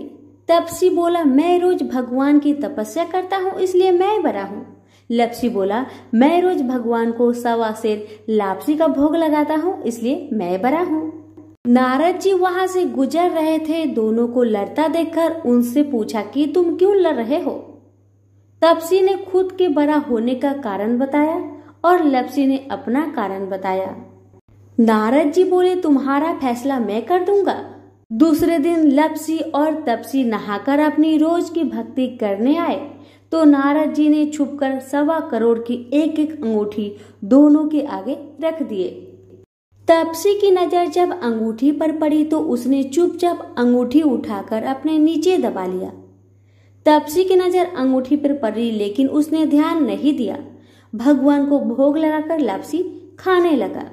तपसी बोला, मैं रोज भगवान की तपस्या करता हूँ इसलिए मैं बड़ा हूँ। लप्सी बोला, मैं रोज भगवान को 1.25 सेर लापसी का भोग लगाता हूँ इसलिए मैं बड़ा हूँ। नारद जी वहाँ से गुजर रहे थे। दोनों को लड़ता देखकर उनसे पूछा कि तुम क्यों लड़ रहे हो। तपसी ने खुद के बड़ा होने का कारण बताया और लप्सी ने अपना कारण बताया। नारद जी बोले, तुम्हारा फैसला मैं कर दूंगा। दूसरे दिन लप्सी और तपसी नहाकर अपनी रोज की भक्ति करने आए तो नारद जी ने छुपकर 1.25 करोड़ की एक एक अंगूठी दोनों के आगे रख दिए। तपसी की नजर जब अंगूठी पर पड़ी तो उसने चुपचाप अंगूठी उठाकर अपने नीचे दबा लिया। तपसी की नजर अंगूठी पर पड़ी लेकिन उसने ध्यान नहीं दिया। भगवान को भोग लगाकर लापसी खाने लगा।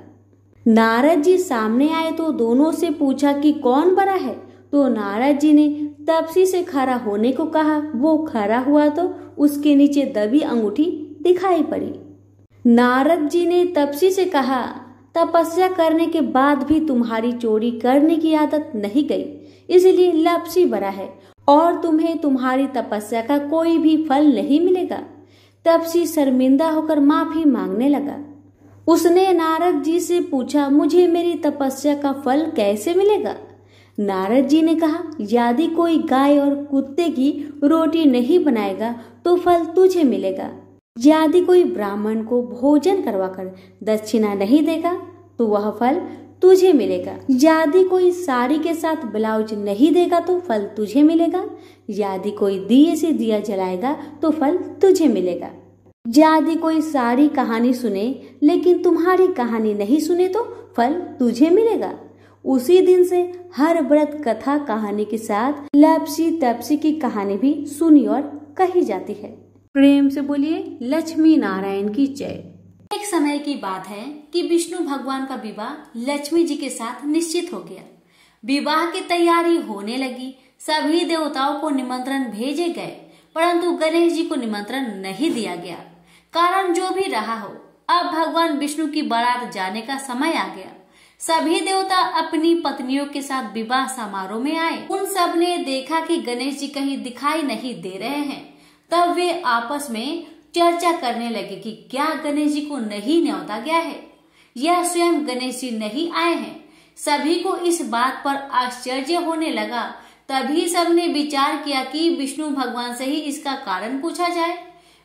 नारद जी सामने आए तो दोनों से पूछा कि कौन बड़ा है, तो नारद जी ने तपसी से खड़ा होने को कहा। वो खड़ा हुआ तो उसके नीचे दबी अंगूठी दिखाई पड़ी। नारद जी ने तपसी से कहा, तपस्या करने के बाद भी तुम्हारी चोरी करने की आदत नहीं गई, इसलिए लप्सी बड़ा है और तुम्हें तुम्हारी तपस्या का कोई भी फल नहीं मिलेगा। तपसी शर्मिंदा होकर माफी मांगने लगा। उसने नारद जी से पूछा, मुझे मेरी तपस्या का फल कैसे मिलेगा। नारद जी ने कहा, यदि कोई गाय और कुत्ते की रोटी नहीं बनाएगा तो फल तुझे मिलेगा। यदि कोई ब्राह्मण को भोजन करवाकर दक्षिणा नहीं देगा तो वह फल तुझे मिलेगा। यदि कोई साड़ी के साथ ब्लाउज नहीं देगा तो फल तुझे मिलेगा। यदि कोई दिए से दिया जलाएगा तो फल तुझे मिलेगा। यदि कोई सारी कहानी सुने लेकिन तुम्हारी कहानी नहीं सुने तो फल तुझे मिलेगा। उसी दिन से हर व्रत कथा कहानी के साथ लप्सी तपसी की कहानी भी सुनी और कही जाती है। प्रेम से बोलिए लक्ष्मी नारायण की जय। एक समय की बात है कि विष्णु भगवान का विवाह लक्ष्मी जी के साथ निश्चित हो गया। विवाह की तैयारी होने लगी। सभी देवताओं को निमंत्रण भेजे गए परंतु गणेश जी को निमंत्रण नहीं दिया गया। कारण जो भी रहा हो, अब भगवान विष्णु की बारात जाने का समय आ गया। सभी देवता अपनी पत्नियों के साथ विवाह समारोह में आए। उन सब ने देखा कि गणेश जी कहीं दिखाई नहीं दे रहे हैं। तब वे आपस में चर्चा करने लगे कि क्या गणेश जी को नहीं न्योता गया है या स्वयं गणेश जी नहीं आए हैं। सभी को इस बात पर आश्चर्य होने लगा। तभी सबने विचार किया कि विष्णु भगवान से ही इसका कारण पूछा जाए।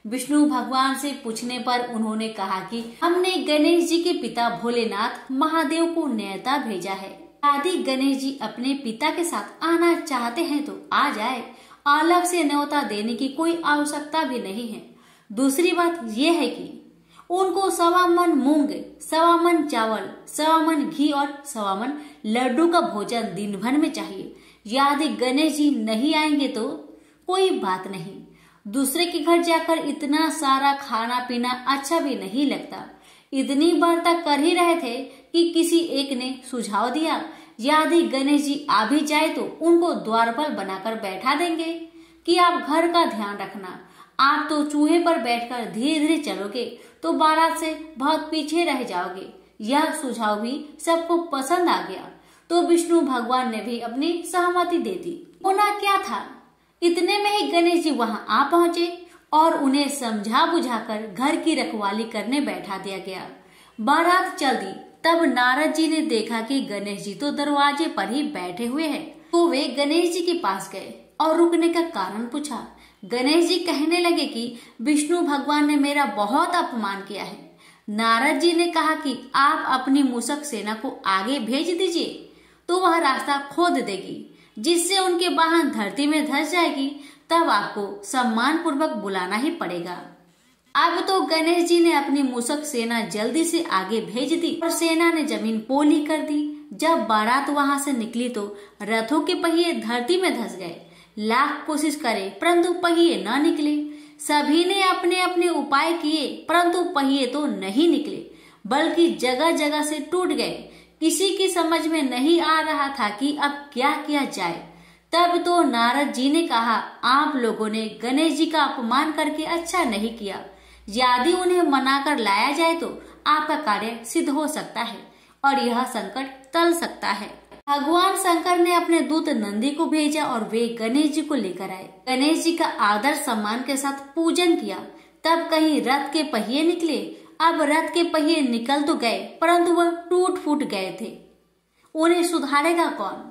विष्णु भगवान से पूछने पर उन्होंने कहा कि हमने गणेश जी के पिता भोलेनाथ महादेव को न्योता भेजा है। यदि गणेश जी अपने पिता के साथ आना चाहते हैं तो आ जाए। अलग से न्योता देने की कोई आवश्यकता भी नहीं है। दूसरी बात यह है कि उनको 1.25 मन मूंग, 1.25 मन चावल, 1.25 मन घी और 1.25 मन लड्डू का भोजन दिन भर में चाहिए। यदि गणेश जी नहीं आएंगे तो कोई बात नहीं। दूसरे के घर जाकर इतना सारा खाना पीना अच्छा भी नहीं लगता। इतनी बार तक कर ही रहे थे कि किसी एक ने सुझाव दिया, यदि गणेश जी आ भी जाए तो उनको द्वारपाल बनाकर बैठा देंगे कि आप घर का ध्यान रखना। आप तो चूहे पर बैठकर धीरे धीरे चलोगे तो बारात से बहुत पीछे रह जाओगे। यह सुझाव भी सबको पसंद आ गया तो विष्णु भगवान ने भी अपनी सहमति दे दी। होना क्या था, इतने में ही गणेश जी वहां आ पहुंचे और उन्हें समझा बुझाकर घर की रखवाली करने बैठा दिया गया। बारात चल दी। तब नारद जी ने देखा कि गणेश जी तो दरवाजे पर ही बैठे हुए हैं, तो वे गणेश जी के पास गए और रुकने का कारण पूछा। गणेश जी कहने लगे कि विष्णु भगवान ने मेरा बहुत अपमान किया है। नारद जी ने कहा कि आप अपनी मूषक सेना को आगे भेज दीजिए तो वह रास्ता खोद देगी, जिससे उनके वाहन धरती में धंस जाएगी। तब आपको सम्मान पूर्वक बुलाना ही पड़ेगा। अब तो गणेश जी ने अपनी मूषक सेना जल्दी से आगे भेज दी और सेना ने जमीन पोली कर दी। जब बारात वहां से निकली तो रथों के पहिए धरती में धंस गए। लाख कोशिश करे परंतु पहिए न निकले। सभी ने अपने अपने उपाय किए परंतु पहिए तो नहीं निकले, बल्कि जगह जगह से टूट गए। किसी की समझ में नहीं आ रहा था कि अब क्या किया जाए। तब तो नारद जी ने कहा, आप लोगों ने गणेश जी का अपमान करके अच्छा नहीं किया। यदि उन्हें मनाकर लाया जाए तो आपका कार्य सिद्ध हो सकता है और यह संकट टल सकता है। भगवान शंकर ने अपने दूत नंदी को भेजा और वे गणेश जी को लेकर आए। गणेश जी का आदर सम्मान के साथ पूजन किया। तब कहीं रथ के पहिए निकले। अब रथ के पहिए निकल तो गए परंतु वह टूट फूट गए थे। उन्हें सुधारेगा कौन?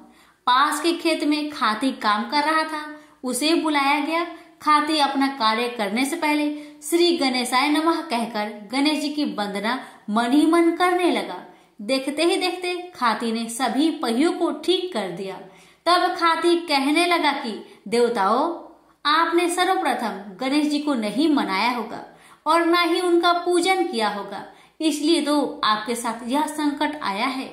पास के खेत में खाती काम कर रहा था, उसे बुलाया गया। खाती अपना कार्य करने से पहले श्री गणेशाय नमः कहकर गणेश जी की वंदना मन ही मन करने लगा। देखते ही देखते खाती ने सभी पहियों को ठीक कर दिया। तब खाती कहने लगा कि देवताओं, आपने सर्वप्रथम गणेश जी को नहीं मनाया होगा और न ही उनका पूजन किया होगा, इसलिए तो आपके साथ यह संकट आया है।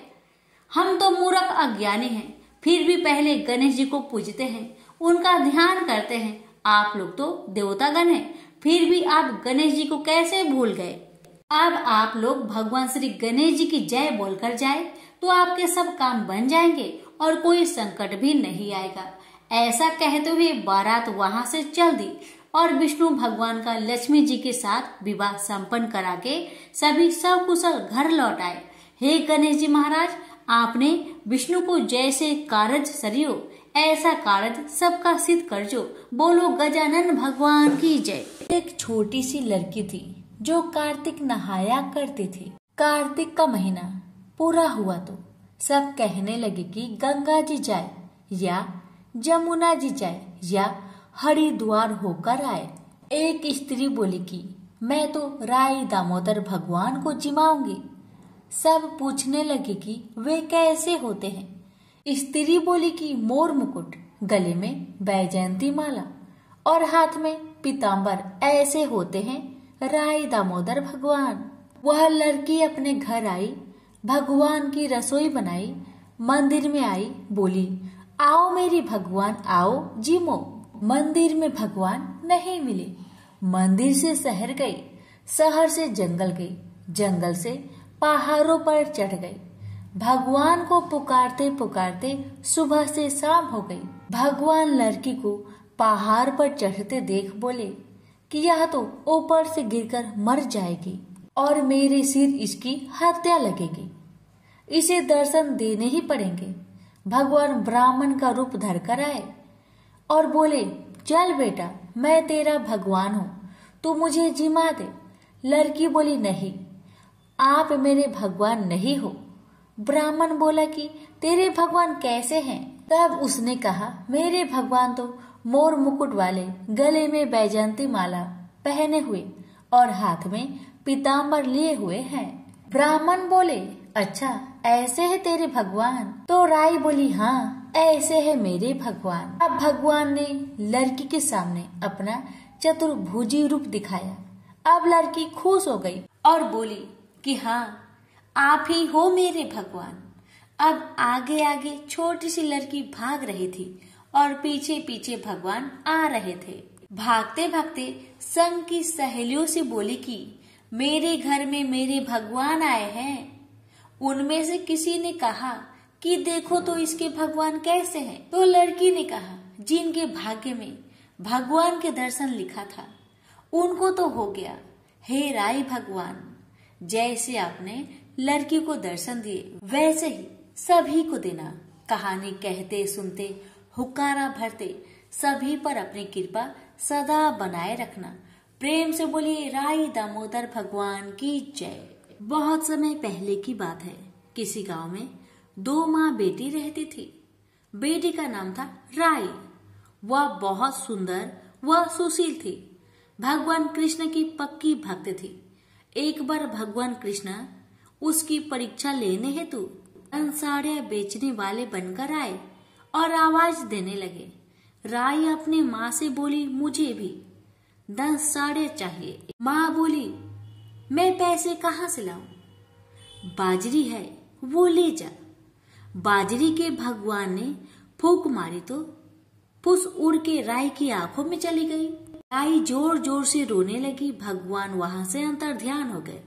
हम तो मूर्ख अज्ञानी हैं, फिर भी पहले गणेश जी को पूजते हैं, उनका ध्यान करते हैं। आप लोग तो देवतागण हैं, फिर भी आप गणेश जी को कैसे भूल गए? अब आप लोग भगवान श्री गणेश जी की जय बोलकर जाए तो आपके सब काम बन जाएंगे और कोई संकट भी नहीं आएगा। ऐसा कहते हुए बारात वहां से चल दी और विष्णु भगवान का लक्ष्मी जी के साथ विवाह संपन्न करा के सभी सकुशल घर लौट आए। हे गणेश जी महाराज, आपने विष्णु को जैसे कारज सरियो ऐसा कारज सबका सिद्ध करजो। बोलो गजानन भगवान की जय। एक छोटी सी लड़की थी जो कार्तिक नहाया करती थी। कार्तिक का महीना पूरा हुआ तो सब कहने लगे कि गंगा जी जाए या जमुना जी जाए या हरिद्वार होकर आए। एक स्त्री बोली कि मैं तो राई दामोदर भगवान को जिमाऊंगी। सब पूछने लगे कि वे कैसे होते हैं। स्त्री बोली कि मोर मुकुट, गले में बैजयंती माला और हाथ में पीताम्बर ऐसे होते हैं राई दामोदर भगवान। वह लड़की अपने घर आई, भगवान की रसोई बनाई, मंदिर में आई, बोली आओ मेरी भगवान आओ जिमो। मंदिर में भगवान नहीं मिले। मंदिर से शहर गई, शहर से जंगल गई, जंगल से पहाड़ों पर चढ़ गई। भगवान को पुकारते पुकारते सुबह से शाम हो गई। भगवान लड़की को पहाड़ पर चढ़ते देख बोले कि यह तो ऊपर से गिरकर मर जाएगी और मेरे सिर इसकी हत्या लगेगी। इसे दर्शन देने ही पड़ेंगे। भगवान ब्राह्मण का रूप धरकर आए और बोले चल बेटा, मैं तेरा भगवान हूँ, तू मुझे जिमा दे। लड़की बोली नहीं, आप मेरे भगवान नहीं हो। ब्राह्मण बोला कि तेरे भगवान कैसे हैं? तब उसने कहा मेरे भगवान तो मोर मुकुट वाले, गले में बैजयंती माला पहने हुए और हाथ में पीताम्बर लिए हुए हैं। ब्राह्मण बोले अच्छा ऐसे है तेरे भगवान? तो राई बोली हाँ ऐसे है मेरे भगवान। अब भगवान ने लड़की के सामने अपना चतुर्भुजी रूप दिखाया। अब लड़की खुश हो गई और बोली कि हाँ आप ही हो मेरे भगवान। अब आगे आगे छोटी सी लड़की भाग रही थी और पीछे पीछे भगवान आ रहे थे। भागते भागते संग की सहेलियों से बोली कि मेरे घर में मेरे भगवान आए हैं। उनमें से किसी ने कहा कि देखो तो इसके भगवान कैसे हैं। तो लड़की ने कहा जिनके भाग्य में भगवान के दर्शन लिखा था उनको तो हो गया। हे राई भगवान, जैसे आपने लड़की को दर्शन दिए वैसे ही सभी को देना। कहानी कहते सुनते हुक्कारा भरते सभी पर अपनी कृपा सदा बनाए रखना। प्रेम से बोलिए राई दामोदर भगवान की जय। बहुत समय पहले की बात है। किसी गांव में दो माँ बेटी रहती थी। बेटी का नाम था राई। वह बहुत सुंदर व सुशील थी। भगवान कृष्ण की पक्की भक्त थी। एक बार भगवान कृष्ण उसकी परीक्षा लेने हेतु साड़ियां बेचने वाले बनकर आए और आवाज देने लगे। राई अपने माँ से बोली मुझे भी 10 साड़ियां चाहिए। माँ बोली मैं पैसे कहाँ से लाऊं? बाजरी है वो ले जा। बाजरी के भगवान ने फूंक मारी तो फुस उड़ के राई की आंखों में चली गई। राई जोर जोर से रोने लगी। भगवान वहां से अंतर ध्यान हो गए।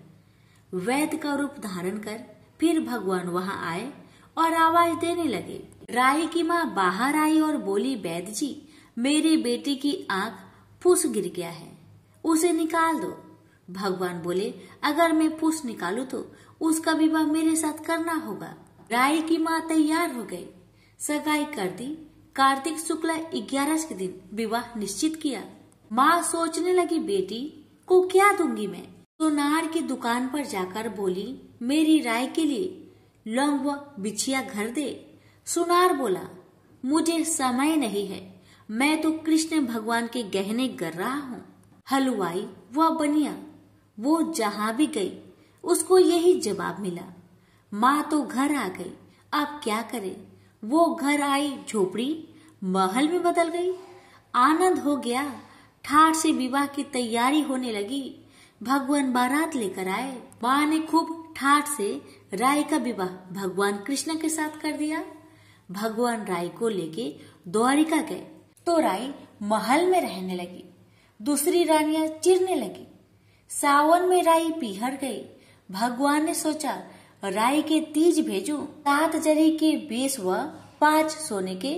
वैद्य का रूप धारण कर फिर भगवान वहां आए और आवाज देने लगे राई की माँ बाहर आई और बोली, वैद्य जी, मेरे बेटे की आंख फूस गिर गया है, उसे निकाल दो। भगवान बोले, अगर मैं फूस निकालूं तो उसका विवाह मेरे साथ करना होगा। राई की माँ तैयार हो गई, सगाई कर दी। कार्तिक शुक्ल 11 के दिन विवाह निश्चित किया। माँ सोचने लगी, बेटी को क्या दूंगी मैं। सोनार की दुकान पर जाकर बोली, मेरी राय के लिए लौंग व बिछिया घर दे। सुनार बोला, मुझे समय नहीं है, मैं तो कृष्ण भगवान के गहने कर रहा हूँ। हलवाई व बनिया वो जहाँ भी गई उसको यही जवाब मिला। माँ तो घर आ गई, अब क्या करे। वो घर आई, झोपड़ी महल में बदल गई। आनंद हो गया, ठाठ से विवाह की तैयारी होने लगी। भगवान बारात लेकर आए। माँ ने खूब ठाठ से राय का विवाह भगवान कृष्ण के साथ कर दिया। भगवान राय को लेके द्वारिका गए तो राय महल में रहने लगी। दूसरी रानियां चिढ़ने लगी। सावन में राय पीहर गई। भगवान ने सोचा, राय के तीज भेजो। 7 जरी के 20 व 5 सोने के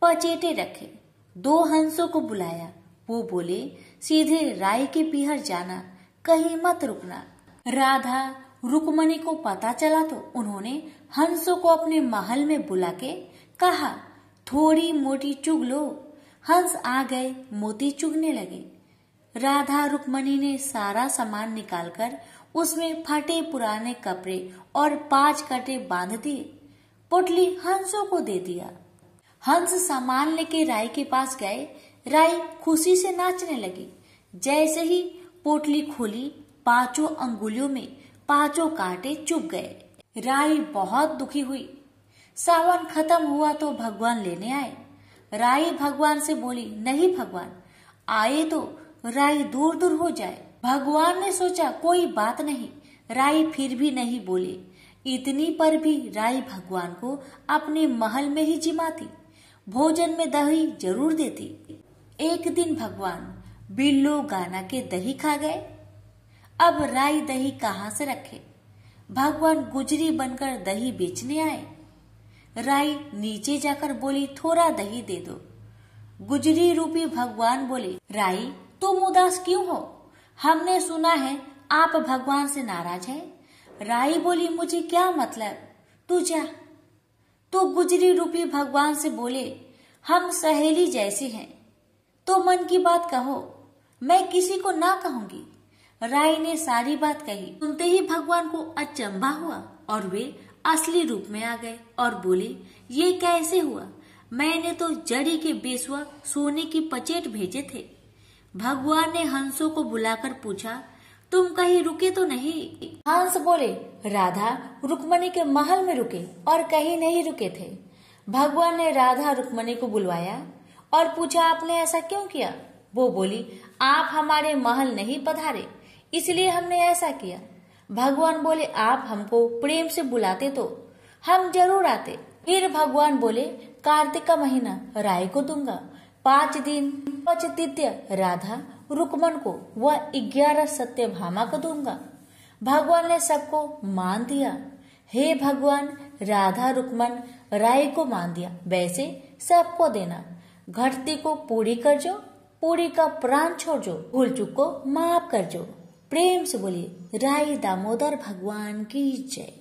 पचेटे रखे। 2 हंसों को बुलाया। वो बोले, सीधे राय के पीहर जाना, कहीं मत रुकना। राधा रुक्मणी को पता चला तो उन्होंने हंसों को अपने महल में बुला के कहा, थोड़ी मोटी चुग लो। हंस आ गए, मोती चुगने लगे। राधा रुक्मणी ने सारा सामान निकालकर उसमें फटे पुराने कपड़े और 5 कटे बांध दिए। पोटली हंसों को दे दिया। हंस सामान लेके राय के पास गए। राय खुशी से नाचने लगी। जैसे ही पोटली खोली, 5 अंगुलियों में 5 कांटे चुभ गए। राय बहुत दुखी हुई। सावन खत्म हुआ तो भगवान लेने आए। राय भगवान से बोली, नहीं भगवान, आए तो राय दूर दूर हो जाए। भगवान ने सोचा, कोई बात नहीं। राय फिर भी नहीं बोले। इतनी पर भी राय भगवान को अपने महल में ही जिमाती, भोजन में दही जरूर देती। एक दिन भगवान बिल्लो गाना के दही खा गए। अब राय दही कहाँ से रखे। भगवान गुजरी बनकर दही बेचने आए। राय नीचे जाकर बोली, थोड़ा दही दे दो। गुजरी रूपी भगवान बोले, राय तुम उदास क्यों हो? हमने सुना है आप भगवान से नाराज हैं। राय बोली, मुझे क्या मतलब, तू जा। तो गुजरी रूपी भगवान से बोले, हम सहेली जैसी हैं, तो मन की बात कहो, मैं किसी को ना कहूंगी। राय ने सारी बात कही। सुनते ही भगवान को अचंभा हुआ और वे असली रूप में आ गए और बोले, ये कैसे हुआ? मैंने तो जड़ी के बेसवा सोने की पचेट भेजे थे। भगवान ने हंसों को बुलाकर पूछा, तुम कहीं रुके तो नहीं? हंस बोले, राधा रुक्मणी के महल में रुके और कहीं नहीं रुके थे। भगवान ने राधा रुक्मणी को बुलवाया और पूछा, आपने ऐसा क्यों किया? वो बोली, आप हमारे महल नहीं पधारे, इसलिए हमने ऐसा किया। भगवान बोले, आप हमको प्रेम से बुलाते तो हम जरूर आते। फिर भगवान बोले, कार्तिक का महीना राय को दूंगा, 5 दिन पचतिथ्य राधा रुक्मण को व 11 सत्यभामा को दूंगा। भगवान ने सबको मान दिया। हे भगवान, राधा रुक्मण राय को मान दिया, वैसे सबको देना। घटती को पूरी कर जो, पूरी का प्राण छोड़ जो, भूल चूक को माफ कर जो। प्रेम से बोलिए, राय दामोदर भगवान की जय।